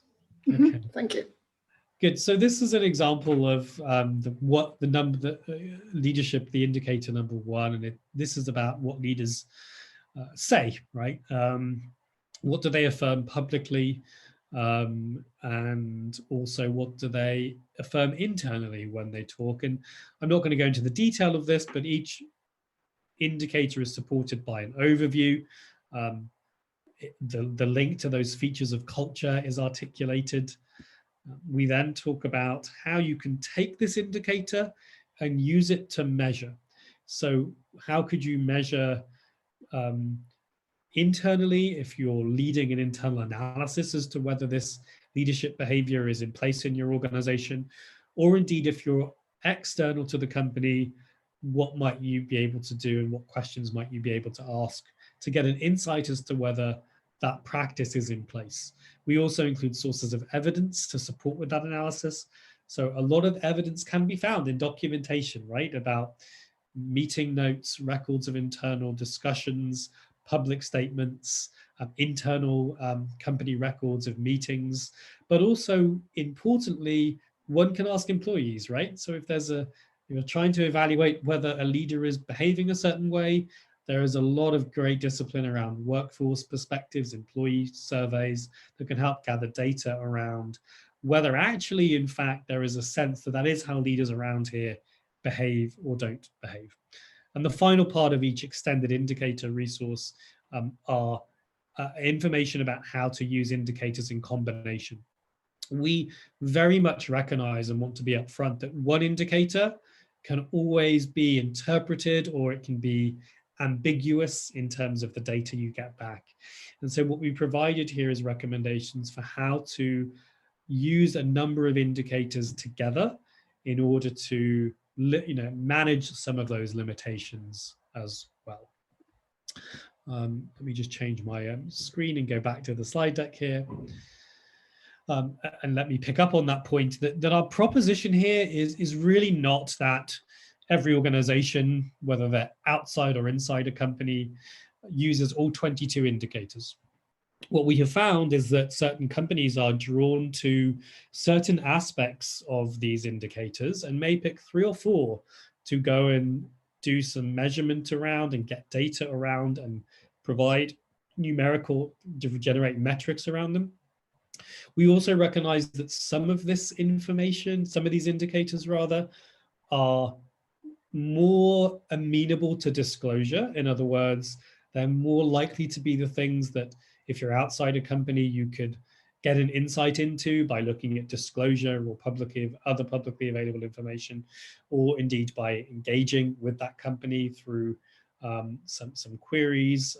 Okay. Thank you. Good. So this is an example of the leadership, the indicator number one, and this is about what leaders say, right? What do they affirm publicly, and also what do they affirm internally when they talk? And I'm not going to go into the detail of this, but each indicator is supported by an overview. The link to those features of culture is articulated. We then talk about how you can take this indicator and use it to measure. So how could you measure internally if you're leading an internal analysis as to whether this leadership behavior is in place in your organization, or indeed if you're external to the company, what might you be able to do and what questions might you be able to ask to get an insight as to whether that practice is in place. We also include sources of evidence to support with that analysis. So a lot of evidence can be found in documentation, right, about meeting notes, records of internal discussions, public statements, internal company records of meetings, but also importantly, one can ask employees, right? So if there's you're trying to evaluate whether a leader is behaving a certain way, there is a lot of great discipline around workforce perspectives, employee surveys that can help gather data around whether actually, in fact, there is a sense that that is how leaders around here behave or don't behave. And the final part of each extended indicator resource are information about how to use indicators in combination. We very much recognize and want to be upfront that one indicator can always be interpreted, or it can be ambiguous in terms of the data you get back. And so what we provided here is recommendations for how to use a number of indicators together in order to manage some of those limitations as well. Let me just change my screen and go back to the slide deck here. And let me pick up on that point that our proposition here is really not that every organization, whether they're outside or inside a company, uses all 22 indicators. What we have found is that certain companies are drawn to certain aspects of these indicators and may pick 3 or 4 to go and do some measurement around and get data around and provide numerical, generate metrics around them. We also recognize that some of this information, some of these indicators rather, are more amenable to disclosure. In other words, they're more likely to be the things that if you're outside a company, you could get an insight into by looking at disclosure or other publicly available information, or indeed by engaging with that company through some queries.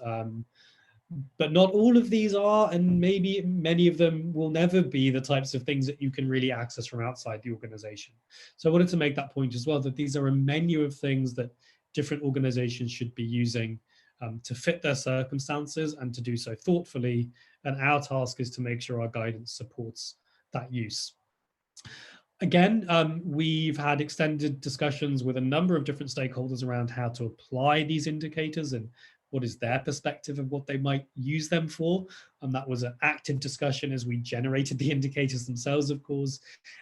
But not all of these are, and maybe many of them will never be the types of things that you can really access from outside the organization. So I wanted to make that point as well, that these are a menu of things that different organizations should be using to fit their circumstances and to do so thoughtfully. And our task is to make sure our guidance supports that use. Again, we've had extended discussions with a number of different stakeholders around how to apply these indicators and what is their perspective of what they might use them for. And that was an active discussion as we generated the indicators themselves, of course.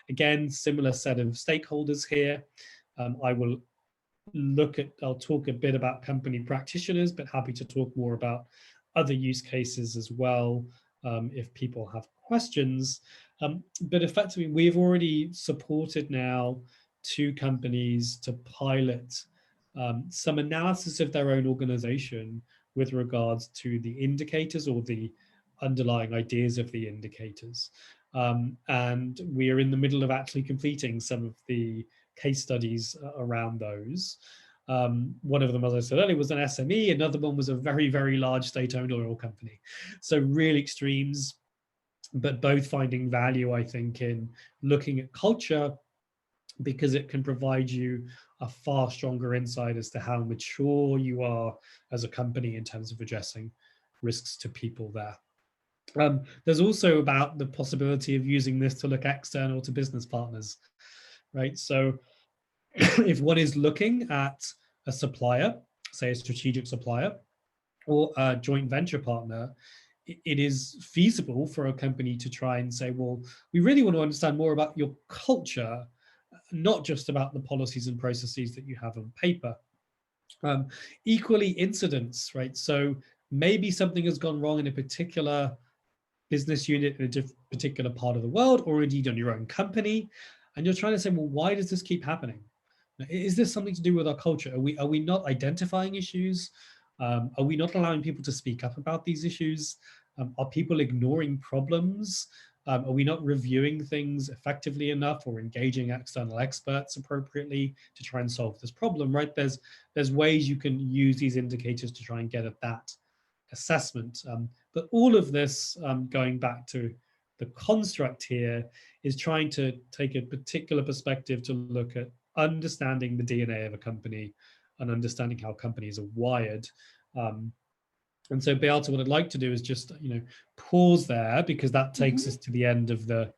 Again, similar set of stakeholders here. I'll talk a bit about company practitioners, but happy to talk more about other use cases as well if people have questions. But effectively, we've already supported now 2 companies to pilot some analysis of their own organization with regards to the indicators or the underlying ideas of the indicators. And we are in the middle of actually completing some of the case studies around those. One of them, as I said earlier, was an SME. Another one was a very, very large state-owned oil company. So real extremes, but both finding value, I think, in looking at culture, because it can provide you a far stronger insight as to how mature you are as a company in terms of addressing risks to people there. There's also about the possibility of using this to look external to business partners, right? So if one is looking at a supplier, say a strategic supplier, or a joint venture partner, it is feasible for a company to try and say, well, we really want to understand more about your culture, not just about the policies and processes that you have on paper. Equally, incidents, right? So maybe something has gone wrong in a particular business unit in a particular part of the world, or indeed on your own company, and you're trying to say, well, why does this keep happening? Is this something to do with our culture? Are we not identifying issues? Are we not allowing people to speak up about these issues? Are people ignoring problems? Are we not reviewing things effectively enough or engaging external experts appropriately to try and solve this problem, right? There's ways you can use these indicators to try and get at that assessment. But all of this, going back to the construct here, is trying to take a particular perspective to look at understanding the DNA of a company and understanding how companies are wired. And so, Beata, what I'd like to do is just, pause there, because that takes us to the end of the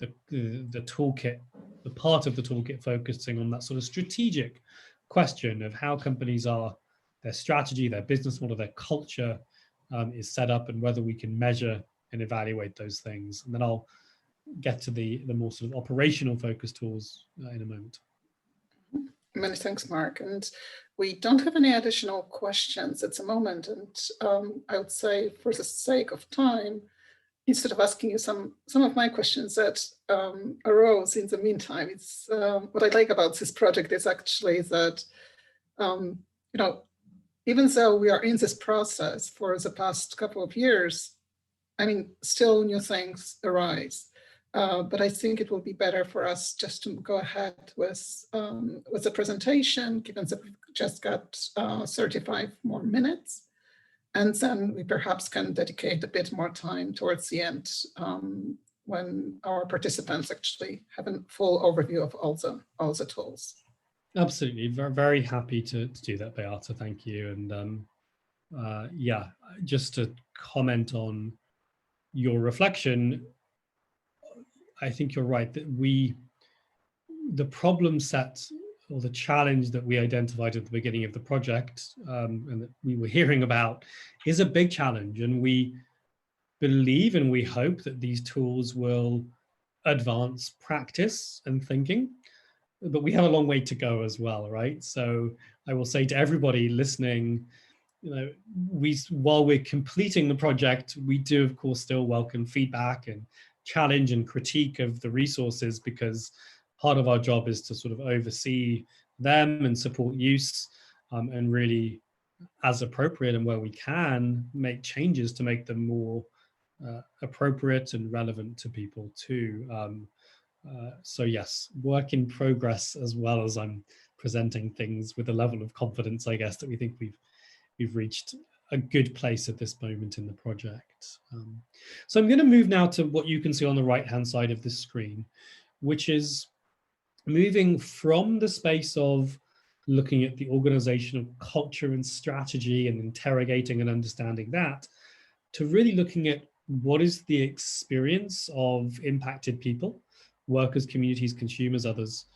toolkit, the part of the toolkit focusing on that sort of strategic question of how companies are, their strategy, their business model, their culture is set up, and whether we can measure and evaluate those things. And then I'll get to the more sort of operational focus tools in a moment. Many thanks, Mark. And we don't have any additional questions at the moment. And I would say, for the sake of time, instead of asking you some of my questions that arose in the meantime, it's what I like about this project is actually that, even though we are in this process for the past couple of years, I mean, still new things arise. But I think it will be better for us just to go ahead with the presentation, given that we've just got 35 more minutes. And then we perhaps can dedicate a bit more time towards the end when our participants actually have a full overview of all the tools. Absolutely, very, very happy to do that, Beata. Thank you. And yeah, just to comment on your reflection, I think you're right that the problem set, or the challenge that we identified at the beginning of the project and that we were hearing about, is a big challenge. And we believe and we hope that these tools will advance practice and thinking, but we have a long way to go as well, right? So I will say to everybody listening, while we're completing the project, we do of course still welcome feedback and challenge and critique of the resources, because part of our job is to sort of oversee them and support use, and really, as appropriate and where we can, make changes to make them more appropriate and relevant to people too. So yes, work in progress, as well as I'm presenting things with a level of confidence, I guess, that we think we've reached a good place at this moment in the project. So I'm going to move now to what you can see on the right-hand side of the screen, which is moving from the space of looking at the organizational culture and strategy and interrogating and understanding that, to really looking at what is the experience of impacted people, workers, communities, consumers, others.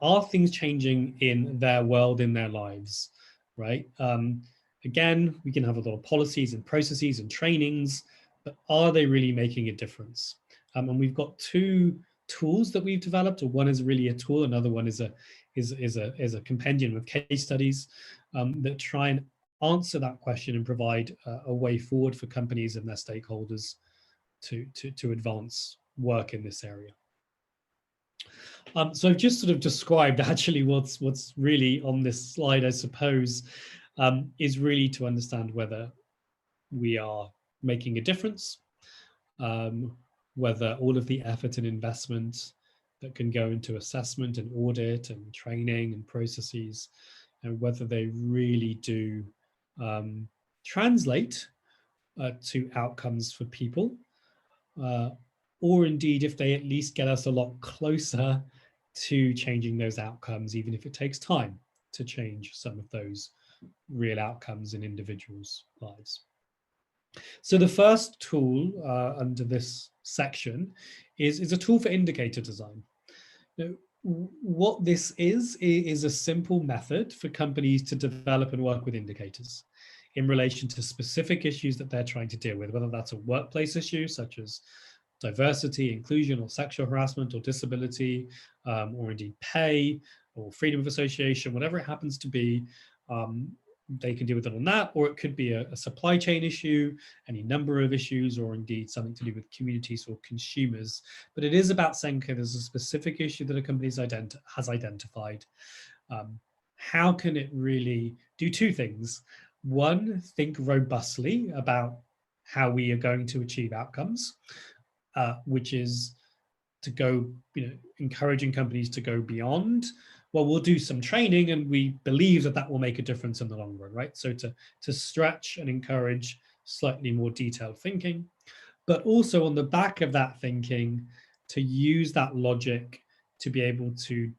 Are things changing in their world, in their lives, right? Again, we can have a lot of policies and processes and trainings, but are they really making a difference? And we've got two tools that we've developed. One is really a tool, another one is a compendium of case studies that try and answer that question and provide a way forward for companies and their stakeholders to advance work in this area. So I've just sort of described actually what's really on this slide, I suppose, is really to understand whether we are making a difference, whether all of the effort and investment that can go into assessment and audit and training and processes, and whether they really do translate to outcomes for people, or indeed if they at least get us a lot closer to changing those outcomes, even if it takes time to change some of those real outcomes in individuals' lives. So the first tool under this section is a tool for indicator design. Now, what this is a simple method for companies to develop and work with indicators in relation to specific issues that they're trying to deal with, whether that's a workplace issue such as diversity, inclusion, or sexual harassment, or disability, or indeed pay, or freedom of association, whatever it happens to be. They can deal with it on that, or it could be a supply chain issue, any number of issues, or indeed something to do with communities or consumers. But it is about saying, okay, there's a specific issue that a company has identified. How can it really do two things? One, think robustly about how we are going to achieve outcomes, which is to go, encouraging companies to go beyond, well, we'll do some training and we believe that that will make a difference in the long run, right? So to stretch and encourage slightly more detailed thinking, but also on the back of that thinking, to use that logic to be able to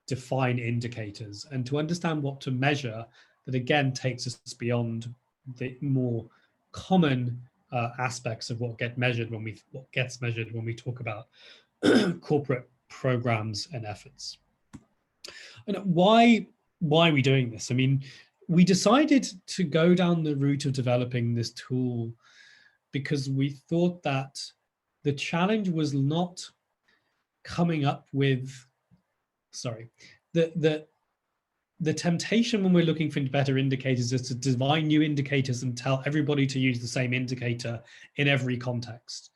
define indicators and to understand what to measure that again takes us beyond the more common aspects of what gets measured when we talk about corporate programs and efforts. And why are we doing this? I mean, we decided to go down the route of developing this tool because we thought that the challenge was not coming up with, the temptation when we're looking for better indicators is to define new indicators and tell everybody to use the same indicator in every context.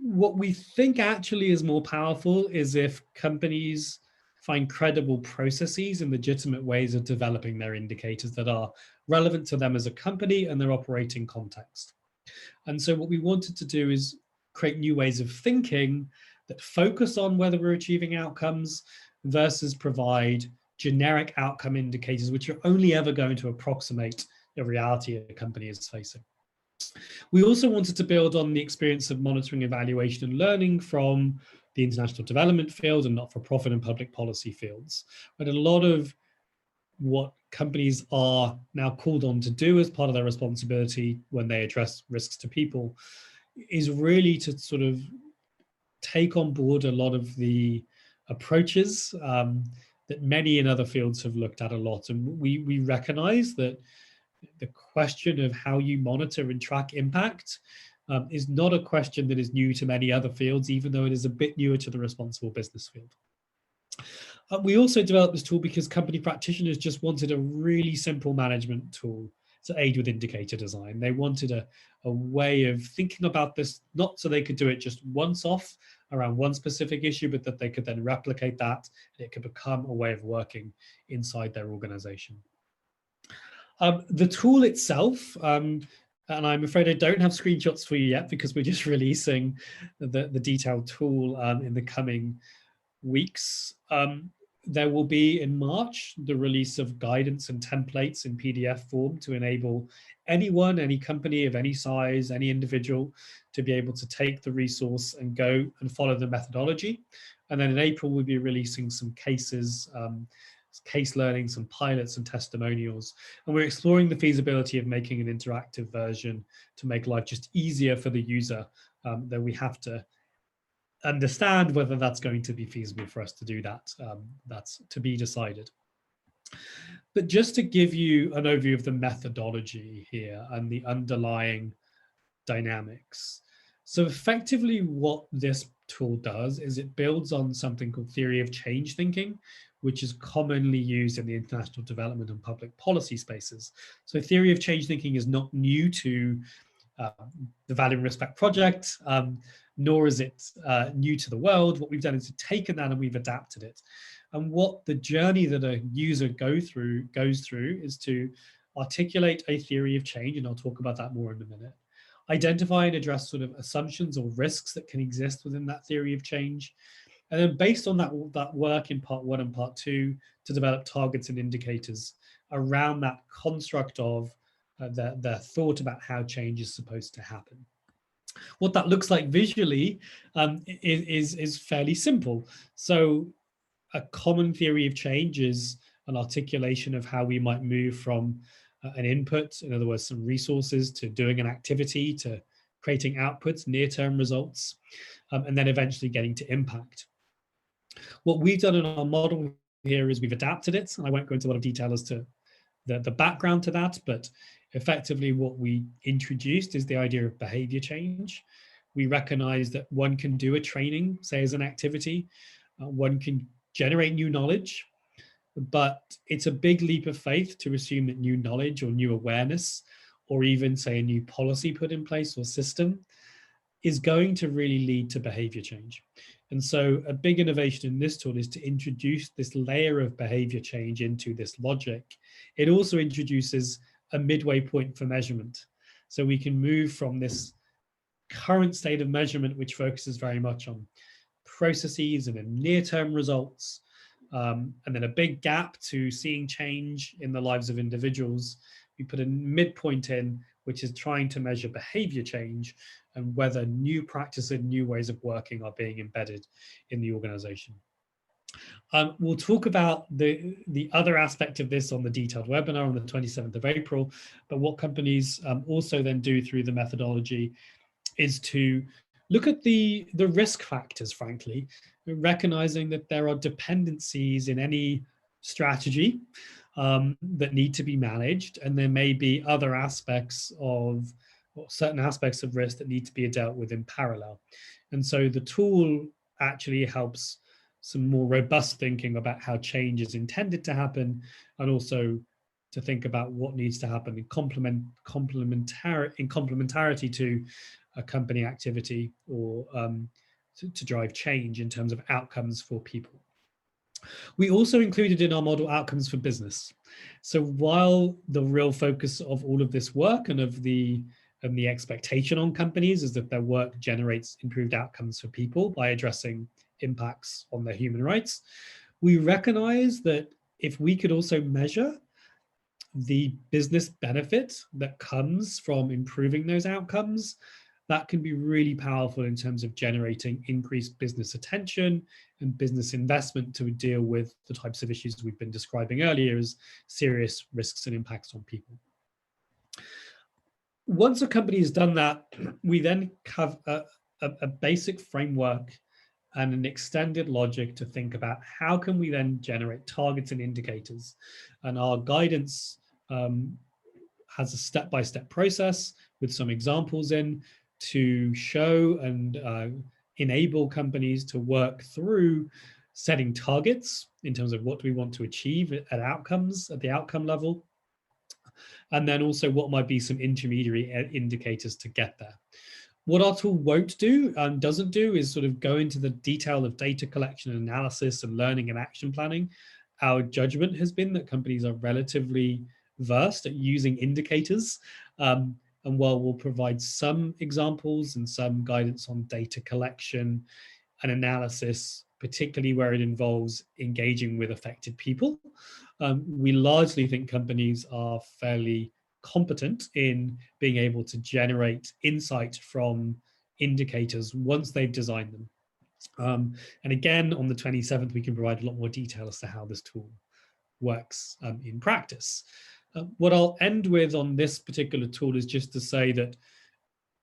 What we think actually is more powerful is if companies find credible processes and legitimate ways of developing their indicators that are relevant to them as a company and their operating context. And so what we wanted to do is create new ways of thinking that focus on whether we're achieving outcomes versus provide generic outcome indicators, which are only ever going to approximate the reality a company is facing. We also wanted to build on the experience of monitoring, evaluation, and learning from the international development field and not-for-profit and public policy fields. But a lot of what companies are now called on to do as part of their responsibility when they address risks to people is really to sort of take on board a lot of the approaches that many in other fields have looked at a lot. And we recognize that the question of how you monitor and track impact is not a question that is new to many other fields, even though it is a bit newer to the responsible business field. We also developed this tool because company practitioners just wanted a really simple management tool to aid with indicator design. They wanted a way of thinking about this, not so they could do it just once off around one specific issue, but that they could then replicate that and it could become a way of working inside their organization. The tool itself, and I'm afraid I don't have screenshots for you yet because we're just releasing the detailed tool in the coming weeks. There will be in March the release of guidance and templates in PDF form to enable anyone, any company of any size, any individual to be able to take the resource and go and follow the methodology. And then in April, we'll be releasing some cases, case learning, some pilots and testimonials. And we're exploring the feasibility of making an interactive version to make life just easier for the user, that we have to understand whether that's going to be feasible for us to do that. That's to be decided. But just to give you an overview of the methodology here and the underlying dynamics. So effectively what this tool does is it builds on something called theory of change thinking, which is commonly used in the international development and public policy spaces. So theory of change thinking is not new to the Value and Respect Project, nor is it new to the world. What we've done is taken that and we've adapted it. And what the journey that a user goes through is to articulate a theory of change, and I'll talk about that more in a minute. Identify and address sort of assumptions or risks that can exist within that theory of change. And then based on that work in part 1 and part 2 to develop targets and indicators around that construct of their thought about how change is supposed to happen. What that looks like visually is fairly simple. So a common theory of change is an articulation of how we might move from an input, in other words, some resources, to doing an activity, to creating outputs, near-term results, and then eventually getting to impact. What we've done in our model here is we've adapted it, and I won't go into a lot of detail as to the background to that, but effectively what we introduced is the idea of behavior change. We recognize that one can do a training, say as an activity, one can generate new knowledge, but it's a big leap of faith to assume that new knowledge or new awareness, or even say a new policy put in place or system, is going to really lead to behavior change. And so a big innovation in this tool is to introduce this layer of behavior change into this logic. It also introduces a midway point for measurement. So we can move from this current state of measurement, which focuses very much on processes and near-term results, and then a big gap to seeing change in the lives of individuals. We put a midpoint in, which is trying to measure behavior change and whether new practices and new ways of working are being embedded in the organization. We'll talk about the other aspect of this on the detailed webinar on the 27th of April, but what companies also then do through the methodology is to look at the risk factors, frankly, recognizing that there are dependencies in any strategy that need to be managed, and there may be other aspects of, or certain aspects of risk that need to be dealt with in parallel. And so the tool actually helps some more robust thinking about how change is intended to happen, and also to think about what needs to happen in complementarity to a company activity, or to drive change in terms of outcomes for people. We also included in our model outcomes for business. So while the real focus of all of this work and of the expectation on companies is that their work generates improved outcomes for people by addressing impacts on their human rights, we recognize that if we could also measure the business benefit that comes from improving those outcomes, that can be really powerful in terms of generating increased business attention and business investment to deal with the types of issues we've been describing earlier as serious risks and impacts on people. Once a company has done that, we then have a basic framework and an extended logic to think about how can we then generate targets and indicators. And our guidance has a step-by-step process with some examples in to show and enable companies to work through setting targets in terms of what do we want to achieve at outcomes, at the outcome level, and then also what might be some intermediary indicators to get there. What our tool won't do and doesn't do is sort of go into the detail of data collection and analysis and learning and action planning. Our judgment has been that companies are relatively versed at using indicators. And while we'll provide some examples and some guidance on data collection and analysis, particularly where it involves engaging with affected people, we largely think companies are fairly competent in being able to generate insight from indicators once they've designed them. And again, on the 27th, we can provide a lot more detail as to how this tool works in practice. What I'll end with on this particular tool is just to say that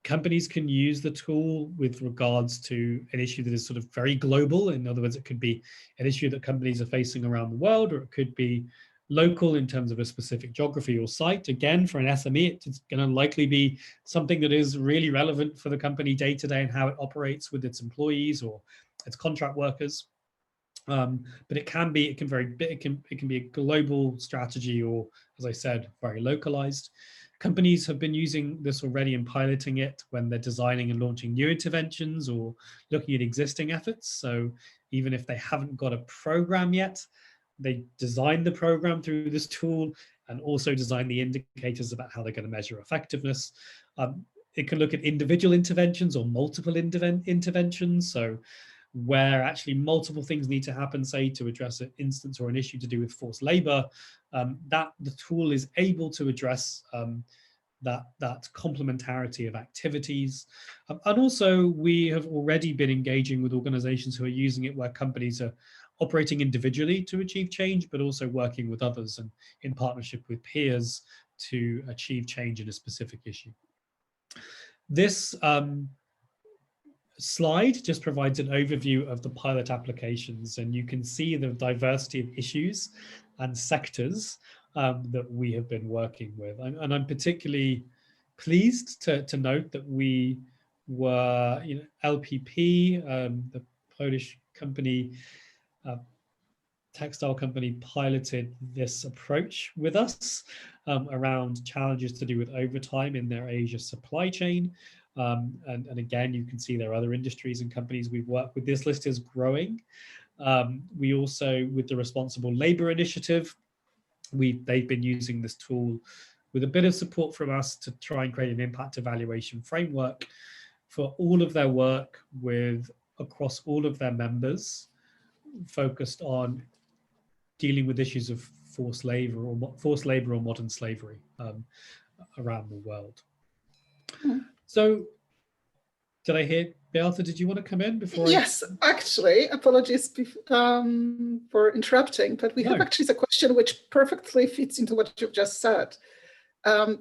companies can use the tool with regards to an issue that is sort of very global. In other words, it could be an issue that companies are facing around the world, or it could be local in terms of a specific geography or site. Again, for an SME, it's going to likely be something that is really relevant for the company day to day and how it operates with its employees or its contract workers. But it can be a global strategy, or, as I said, very localized. Companies have been using this already and piloting it when they're designing and launching new interventions or looking at existing efforts. So even if they haven't got a program yet, they design the program through this tool and also design the indicators about how they're going to measure effectiveness. It can look at individual interventions or multiple interventions. So where actually multiple things need to happen, say to address an instance or an issue to do with forced labor, that the tool is able to address that complementarity of activities. And also we have already been engaging with organizations who are using it where companies are operating individually to achieve change, but also working with others and in partnership with peers to achieve change in a specific issue. This slide just provides an overview of the pilot applications, and you can see the diversity of issues and sectors that we have been working with. And I'm particularly pleased to note that we were, LPP, the Polish company, textile company, piloted this approach with us around challenges to do with overtime in their Asia supply chain. And again, you can see there are other industries and companies we've worked with. This list is growing. We also, with the Responsible Labor Initiative, they've been using this tool with a bit of support from us to try and create an impact evaluation framework for all of their work across all of their members, focused on dealing with issues of forced labor or modern slavery around the world. So did I hear, Beata, did you want to come in before? Yes, actually, apologies for interrupting, but we have actually a question which perfectly fits into what you've just said.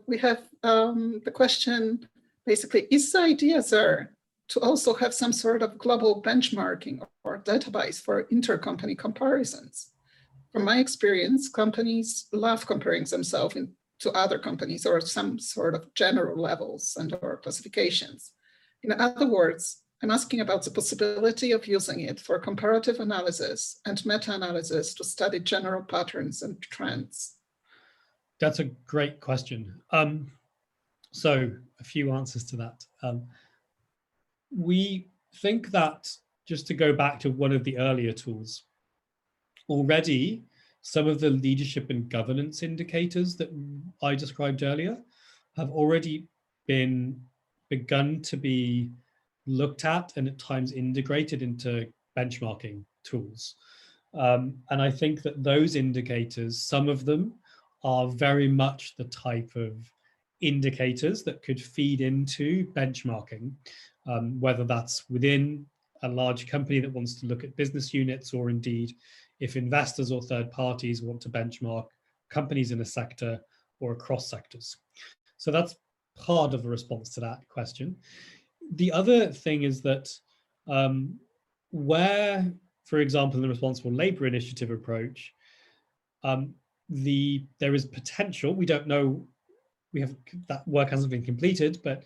We have the question, basically, is the idea there to also have some sort of global benchmarking or database for intercompany comparisons? From my experience, companies love comparing themselves to other companies or some sort of general levels and or classifications. In other words, I'm asking about the possibility of using it for comparative analysis and meta-analysis to study general patterns and trends. That's a great question. So a few answers to that. We think that, just to go back to one of the earlier tools, already some of the leadership and governance indicators that I described earlier have already begun to be looked at and at times integrated into benchmarking tools. And I think that those indicators, some of them are very much the type of indicators that could feed into benchmarking, whether that's within a large company that wants to look at business units, or indeed if investors or third parties want to benchmark companies in a sector or across sectors. So that's part of the response to that question. The other thing is that where, for example, in the Responsible Labour Initiative approach, there is potential, we don't know, that work hasn't been completed, but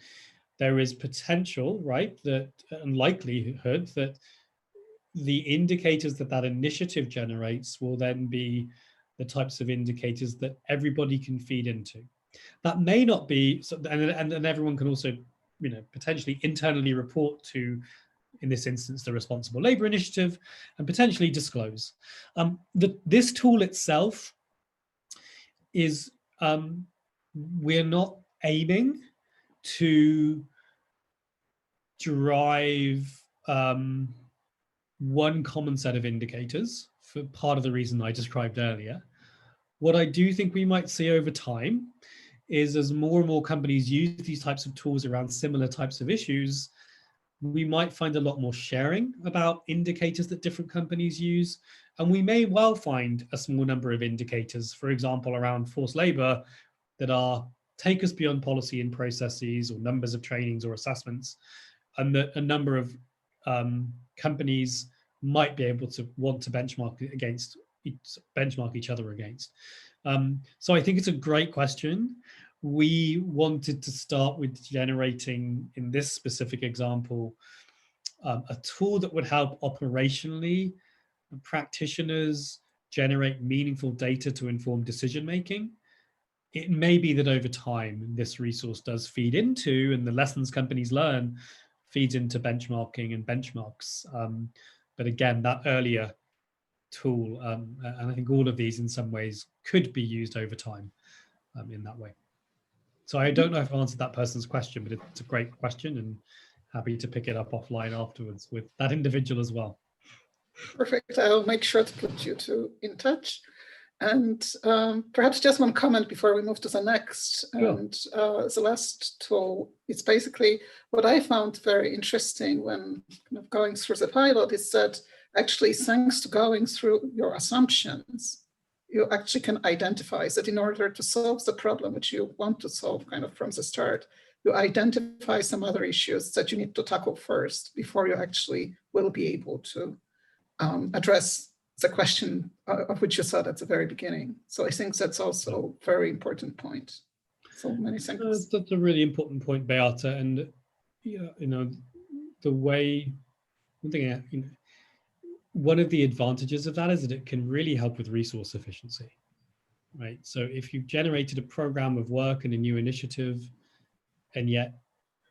there is potential, right, that and likelihood that the indicators that initiative generates will then be the types of indicators that everybody can feed into. That may not be, and everyone can also, potentially internally report to, in this instance, the Responsible Labour Initiative, and potentially disclose. This tool itself is, we're not aiming to drive one common set of indicators, for part of the reason I described earlier. What I do think we might see over time is, as more and more companies use these types of tools around similar types of issues, we might find a lot more sharing about indicators that different companies use. And we may well find a small number of indicators, for example, around forced labor, that take us beyond policy and processes or numbers of trainings or assessments, and that a number of companies might be able to want to benchmark each other against. So I think it's a great question. We wanted to start with generating, in this specific example, a tool that would help operationally practitioners generate meaningful data to inform decision making. It may be that over time this resource does feed into, and the lessons companies learn feeds into benchmarking and benchmarks. But again, that earlier tool, and I think all of these in some ways could be used over time in that way. So I don't know if I answered that person's question, but it's a great question, and happy to pick it up offline afterwards with that individual as well. Perfect. I'll make sure to put you two in touch. And perhaps just one comment before we move to the next. Sure. And the last tool, it's basically what I found very interesting when kind of going through the pilot is that actually, thanks to going through your assumptions, you actually can identify that in order to solve the problem which you want to solve kind of from the start, you identify some other issues that you need to tackle first before you actually will be able to address the question of which you thought at the very beginning. So I think that's also a very important point. So many thanks. That's a really important point, Beata. And the way, one of the advantages of that is that it can really help with resource efficiency, right? So if you've generated a program of work and a new initiative, and yet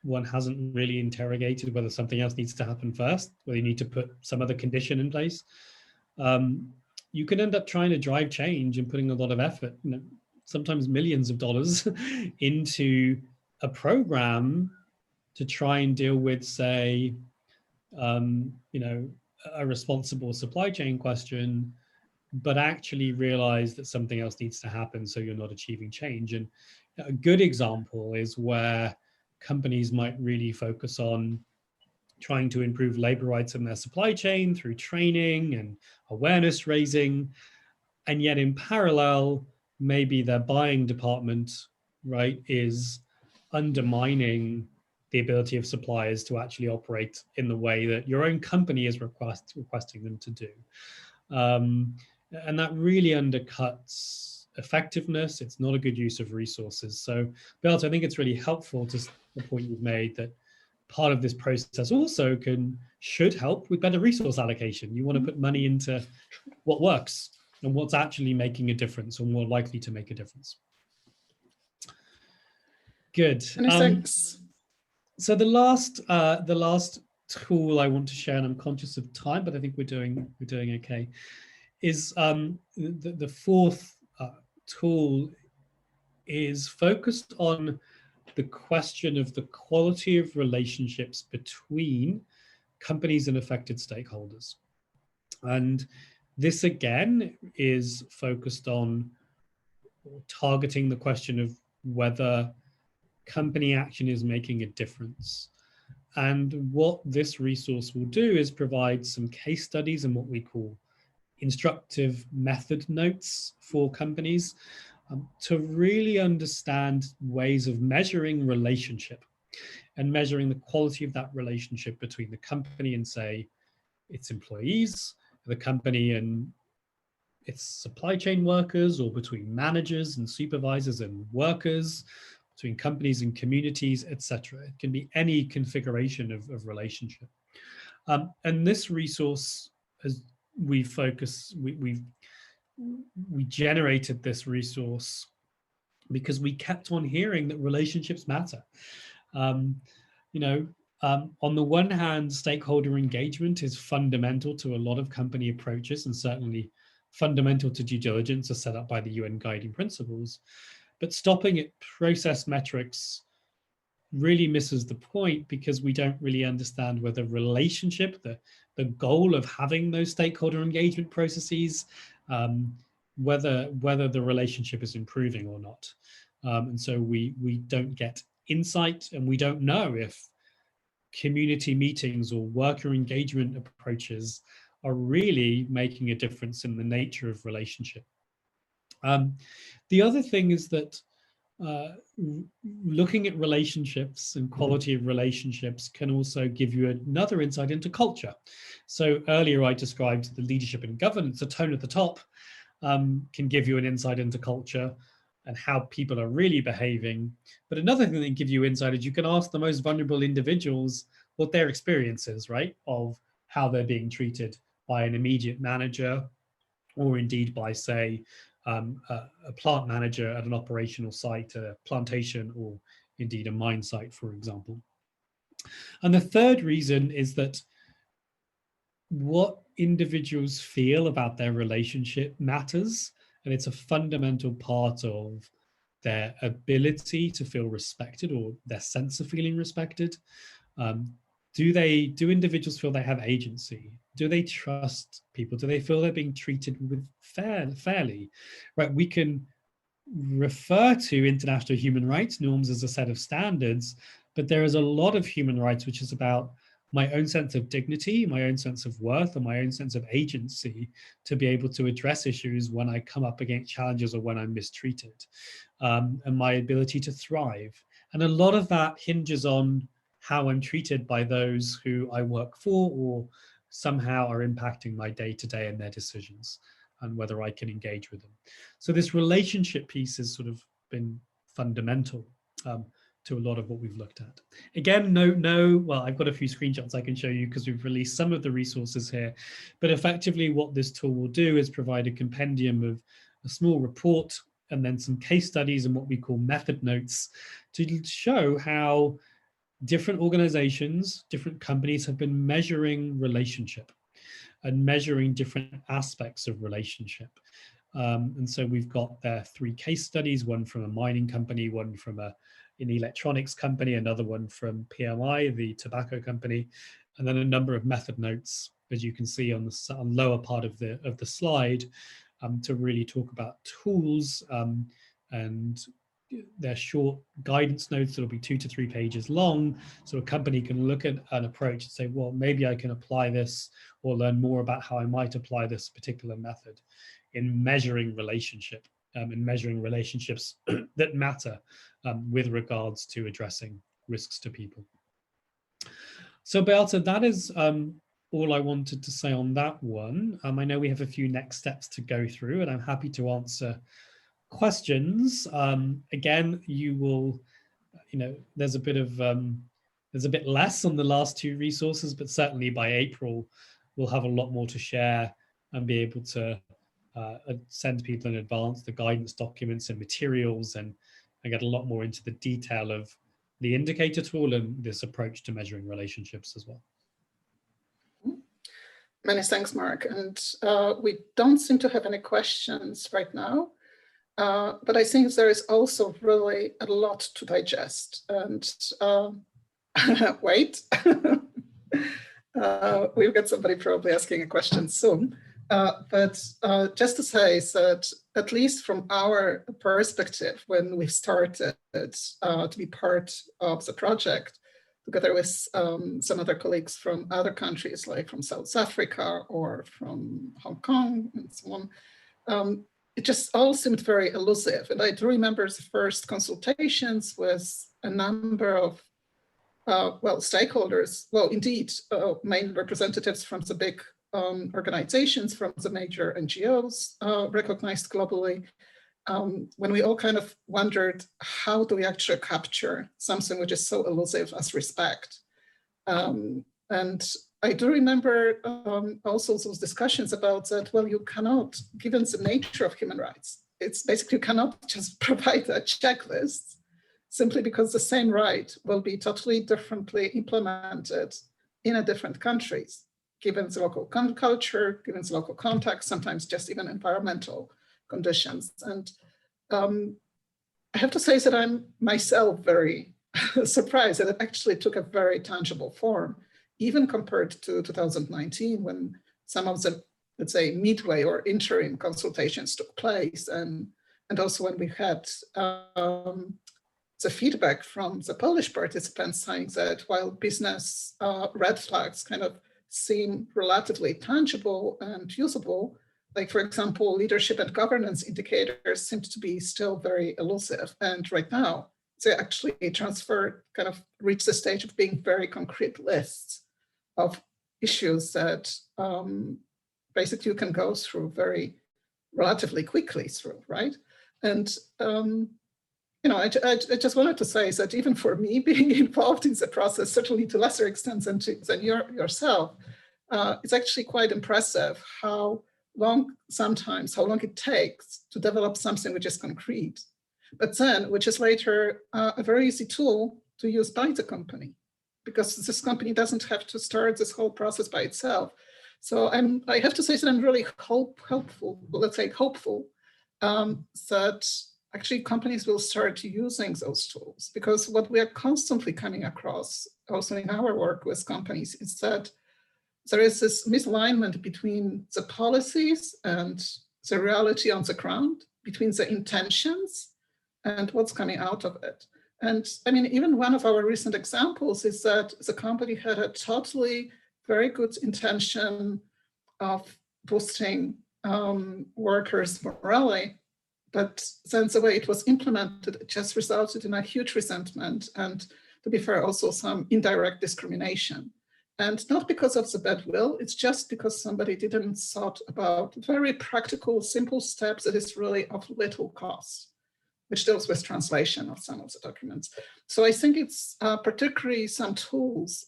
one hasn't really interrogated whether something else needs to happen first, whether you need to put some other condition in place, you can end up trying to drive change and putting a lot of effort, sometimes millions of dollars, into a program to try and deal with, say, a responsible supply chain question, but actually realize that something else needs to happen, so you're not achieving change. And a good example is where companies might really focus on trying to improve labor rights in their supply chain through training and awareness raising. And yet in parallel, maybe their buying department, right, is undermining the ability of suppliers to actually operate in the way that your own company is requesting them to do. And that really undercuts effectiveness. It's not a good use of resources. So, Belt, I think it's really helpful to the point you've made that part of this process also should help with better resource allocation. You want to put money into what works and what's actually making a difference or more likely to make a difference. Good. Many thanks. So the last tool I want to share, and I'm conscious of time, but I think we're doing okay, is the fourth tool is focused on the question of the quality of relationships between companies and affected stakeholders. And this again is focused on targeting the question of whether company action is making a difference. And what this resource will do is provide some case studies and what we call instructive method notes for companies to really understand ways of measuring relationship and measuring the quality of that relationship between the company and, say, its employees, the company and its supply chain workers, or between managers and supervisors and workers, between companies and communities, etc. It can be any configuration of relationship. And this resource, as we generated this resource because we kept on hearing that relationships matter. On the one hand, stakeholder engagement is fundamental to a lot of company approaches and certainly fundamental to due diligence as set up by the UN guiding principles. But stopping at process metrics really misses the point because we don't really understand whether relationship, the goal of having those stakeholder engagement processes, whether the relationship is improving or not. And so we don't get insight, and we don't know if community meetings or worker engagement approaches are really making a difference in the nature of relationship. The other thing is that looking at relationships and quality of relationships can also give you another insight into culture. So earlier I described the leadership and governance, the tone at the top can give you an insight into culture and how people are really behaving. But another thing that can give you insight is you can ask the most vulnerable individuals what their experience is, right, of how they're being treated by an immediate manager, or indeed by, say, a plant manager at an operational site, a plantation, or indeed a mine site, for example. And the third reason is that what individuals feel about their relationship matters, and it's a fundamental part of their ability to feel respected or their sense of feeling respected. Do individuals feel they have agency? Do they trust people? Do they feel they're being treated with fairly? Right, we can refer to international human rights norms as a set of standards, but there is a lot of human rights which is about my own sense of dignity, my own sense of worth, and my own sense of agency to be able to address issues when I come up against challenges or when I'm mistreated, and my ability to thrive. And a lot of that hinges on how I'm treated by those who I work for or somehow are impacting my day-to-day and their decisions, and whether I can engage with them. So this relationship piece has sort of been fundamental to a lot of what we've looked at. Again, well, I've got a few screenshots I can show you because we've released some of the resources here, but effectively what this tool will do is provide a compendium of a small report and then some case studies and what we call method notes to show how different organizations, different companies have been measuring relationship and measuring different aspects of relationship. And so we've got there 3 case studies, one from a mining company, one from an electronics company, another one from PMI, the tobacco company, and then a number of method notes, as you can see on the lower part of the slide, to really talk about tools and they're short guidance notes that'll be 2 to 3 pages long. So a company can look at an approach and say, well, maybe I can apply this or learn more about how I might apply this particular method in measuring relationship, in measuring relationships that matter with regards to addressing risks to people. So Beata, that is all I wanted to say on that one. I know we have a few next steps to go through, and I'm happy to answer questions. Again, you will, there's a bit less on the last 2 resources, but certainly by April, we'll have a lot more to share and be able to send people in advance the guidance documents and materials, and get a lot more into the detail of the indicator tool and this approach to measuring relationships as well. Many thanks, Mark. And we don't seem to have any questions right now, but I think there is also really a lot to digest. And wait, we'll get somebody probably asking a question soon. But just to say that at least from our perspective, when we started to be part of the project, together with some other colleagues from other countries, like from South Africa or from Hong Kong and so on, it just all seemed very elusive. And I do remember the first consultations with a number of stakeholders, indeed, main representatives from the big organizations, from the major NGOs recognized globally, when we all kind of wondered, how do we actually capture something which is so elusive as respect? And I do remember also those discussions about that, well, you cannot, given the nature of human rights, it's basically you cannot just provide a checklist simply because the same right will be totally differently implemented in a different countries, given the local culture, given the local context, sometimes just even environmental conditions. And I have to say that I'm myself very surprised that it actually took a very tangible form, even compared to 2019, when some of the, let's say, midway or interim consultations took place, and also when we had the feedback from the Polish participants saying that while business red flags kind of seem relatively tangible and usable, like, for example, leadership and governance indicators seem to be still very elusive. And right now, they actually kind of reach the stage of being very concrete lists of issues that basically you can go through very relatively quickly through, right? And I just wanted to say that even for me, being involved in the process, certainly to lesser extent than yourself, it's actually quite impressive how long it takes to develop something which is concrete, but then which is later a very easy tool to use by the company, because this company doesn't have to start this whole process by itself. So I have to say that I'm really hopeful that actually companies will start using those tools, because what we are constantly coming across also in our work with companies is that there is this misalignment between the policies and the reality on the ground, between the intentions and what's coming out of it. And I mean, even one of our recent examples is that the company had a totally very good intention of boosting workers' morale, but then the way it was implemented, it just resulted in a huge resentment, and to be fair, also some indirect discrimination. And not because of the bad will, it's just because somebody didn't thought about very practical, simple steps that is really of little cost, which deals with translation of some of the documents. So I think it's particularly some tools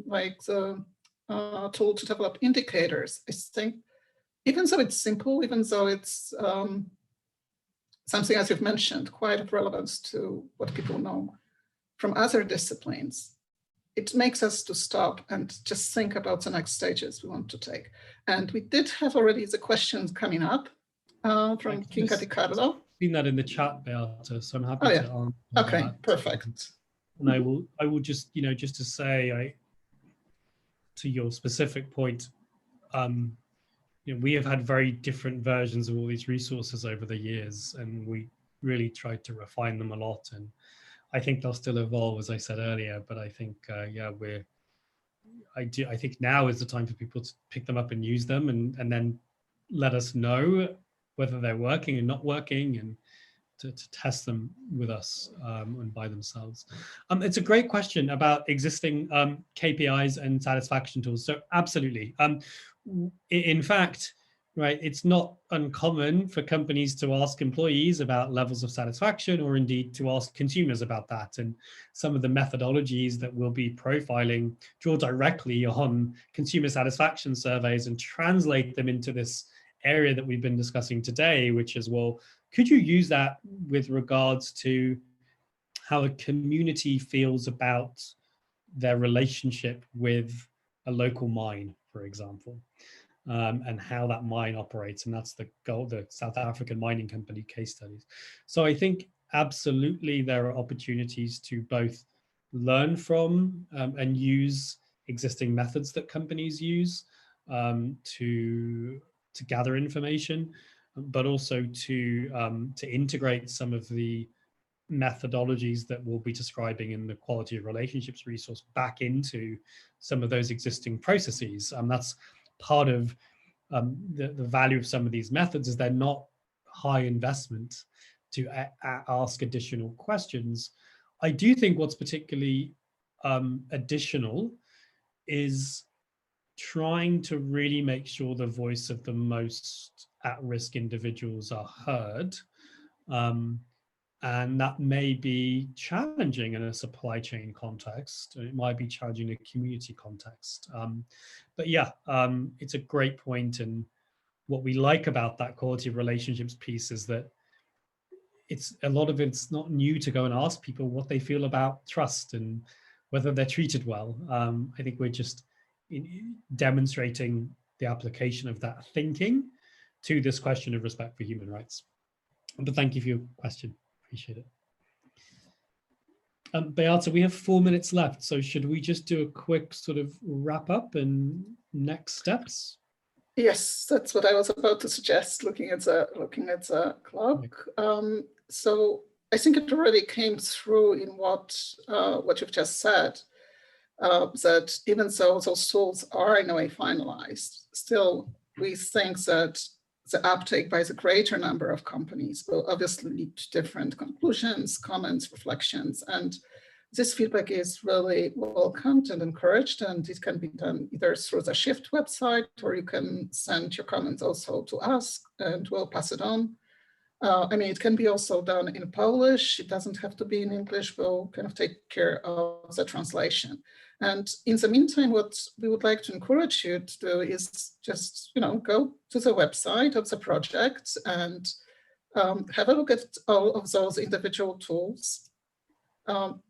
like the tool to develop indicators. I think even though it's simple, even though it's something, as you've mentioned, quite of relevance to what people know from other disciplines, it makes us to stop and just think about the next stages we want to take. And we did have already the questions coming up from Kinga Di Carlo. I've seen that in the chat, Beata, so I'm happy to answer Okay, that. perfect. And I will just, just to say, to your specific point, we have had very different versions of all these resources over the years, and we really tried to refine them a lot, and I think they'll still evolve, as I said earlier. But I think, yeah, I think now is the time for people to pick them up and use them, and then let us know whether they're working and not working, and to test them with us and by themselves. It's a great question about existing KPIs and satisfaction tools. So absolutely. In fact, right, it's not uncommon for companies to ask employees about levels of satisfaction, or indeed to ask consumers about that. And some of the methodologies that we'll be profiling draw directly on consumer satisfaction surveys and translate them into this area that we've been discussing today, which is, well, could you use that with regards to how a community feels about their relationship with a local mine, for example, and how that mine operates? And that's the goal, the South African mining company case studies. So I think absolutely there are opportunities to both learn from and use existing methods that companies use to gather information, but also to integrate some of the methodologies that we'll be describing in the quality of relationships resource back into some of those existing processes. That's part of the value of some of these methods, is they're not high investment to ask additional questions. I do think what's particularly additional is trying to really make sure the voice of the most at-risk individuals are heard. And that may be challenging in a supply chain context. It might be challenging in a community context. But yeah, it's a great point. And what we like about that quality of relationships piece is that it's a lot of it's not new to go and ask people what they feel about trust and whether they're treated well. I think we're just demonstrating the application of that thinking to this question of respect for human rights. But thank you for your question. Appreciate it. Beata, we have 4 minutes left. So should we just do a quick sort of wrap up and next steps? Yes, that's what I was about to suggest, looking at the clock. So I think it already came through in what you've just said, that even though those tools are in a way finalized, still we think that the uptake by the greater number of companies will obviously lead to different conclusions, comments, reflections. And this feedback is really welcomed and encouraged, and it can be done either through the Shift website, or you can send your comments also to us and we'll pass it on. I mean, it can be also done in Polish. It doesn't have to be in English. We'll kind of take care of the translation. And in the meantime, what we would like to encourage you to do is just, go to the website of the project and have a look at all of those individual tools.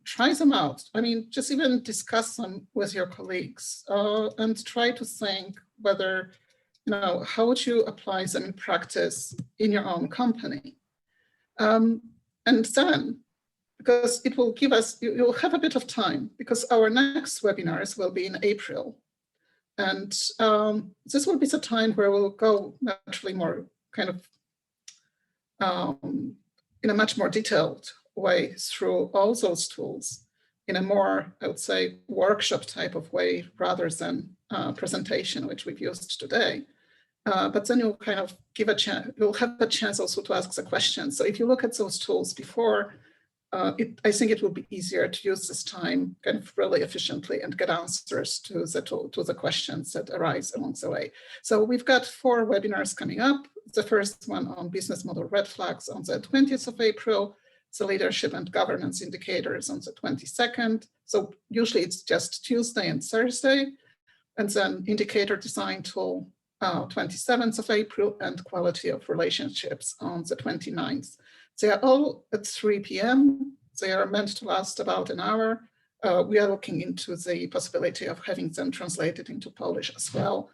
Try them out. I mean, just even discuss them with your colleagues and try to think whether, how would you apply them in practice in your own company? And then, because it will give us, you'll have a bit of time, because our next webinars will be in April. And this will be the time where we'll go naturally more kind of in a much more detailed way through all those tools in a more, I would say, workshop type of way rather than presentation, which we've used today. But then you'll kind of give a chance, you'll have a chance also to ask the questions. So if you look at those tools before, I think it will be easier to use this time kind of really efficiently and get answers to the questions that arise along the way. So we've got 4 webinars coming up. The first one on business model red flags on the 20th of April, the leadership and governance indicators on the 22nd. So usually it's just Tuesday and Thursday. And then indicator design tool, 27th of April, and quality of relationships on the 29th. They are all at 3 p.m. They are meant to last about an hour. We are looking into the possibility of having them translated into Polish as well.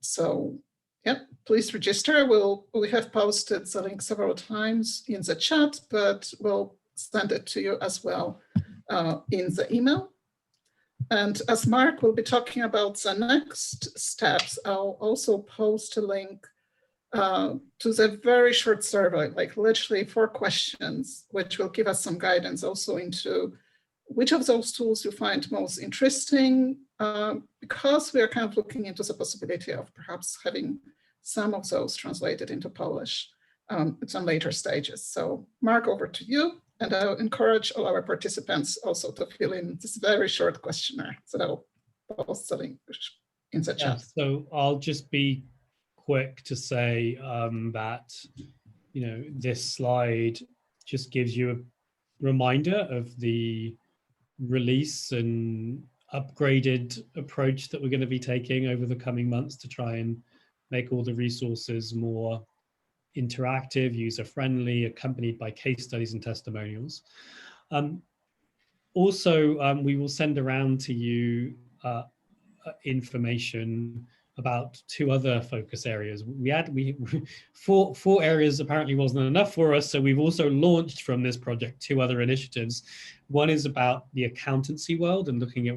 So yeah, please register. We have posted the link several times in the chat, but we'll send it to you as well in the email. And as Mark will be talking about the next steps, I'll also post a link to the very short survey, like literally 4 questions, which will give us some guidance also into which of those tools you find most interesting, because we are kind of looking into the possibility of perhaps having some of those translated into Polish at some later stages. So Mark, over to you. And I'll encourage all our participants also to fill in this very short questionnaire that I'll post the link in the chat. So I'll just be quick to say that, this slide just gives you a reminder of the release and upgraded approach that we're going to be taking over the coming months to try and make all the resources more interactive, user-friendly, accompanied by case studies and testimonials. Also, we will send around to you information about 2 other focus areas. Four areas apparently wasn't enough for us, so we've also launched from this project 2 other initiatives. One is about the accountancy world and looking at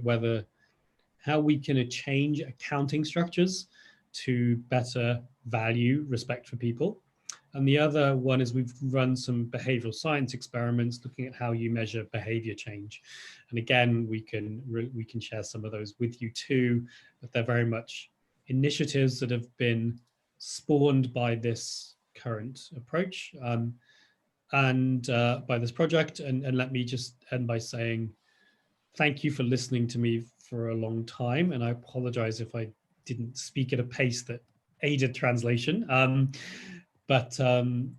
how we can change accounting structures to better value respect for people. And the other one is we've run some behavioral science experiments looking at how you measure behavior change. And again, we can share some of those with you too, but they're very much initiatives that have been spawned by this current approach and by this project. And let me just end by saying thank you for listening to me for a long time. And I apologize if I didn't speak at a pace that aided translation. But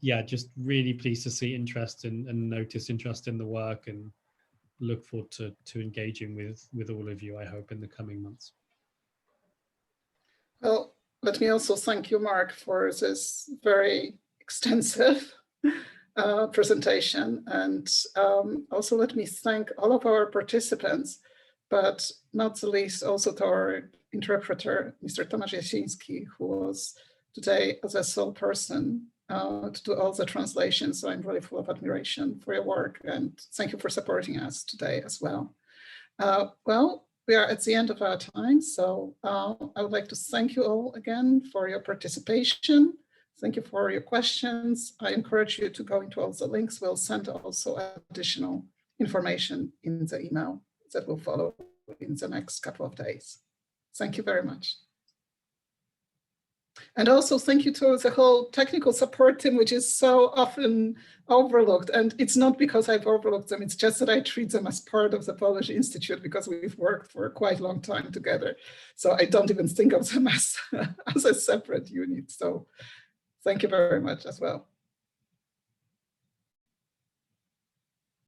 yeah, just really pleased to see interest and notice interest in the work, and look forward to engaging with all of you, I hope, in the coming months. Well, let me also thank you, Mark, for this very extensive presentation. And also let me thank all of our participants, but not the least also to our interpreter, Mr. Tomasz Jasiński, who was today as a sole person to do all the translations. So I'm really full of admiration for your work, and thank you for supporting us today as well. Well, we are at the end of our time, so I would like to thank you all again for your participation. Thank you for your questions. I encourage you to go into all the links. We'll send also additional information in the email that will follow in the next couple of days. Thank you very much. And also thank you to the whole technical support team, which is so often overlooked. And it's not because I've overlooked them, it's just that I treat them as part of the Polish Institute because we've worked for a quite long time together. So I don't even think of them as a separate unit. So thank you very much as well.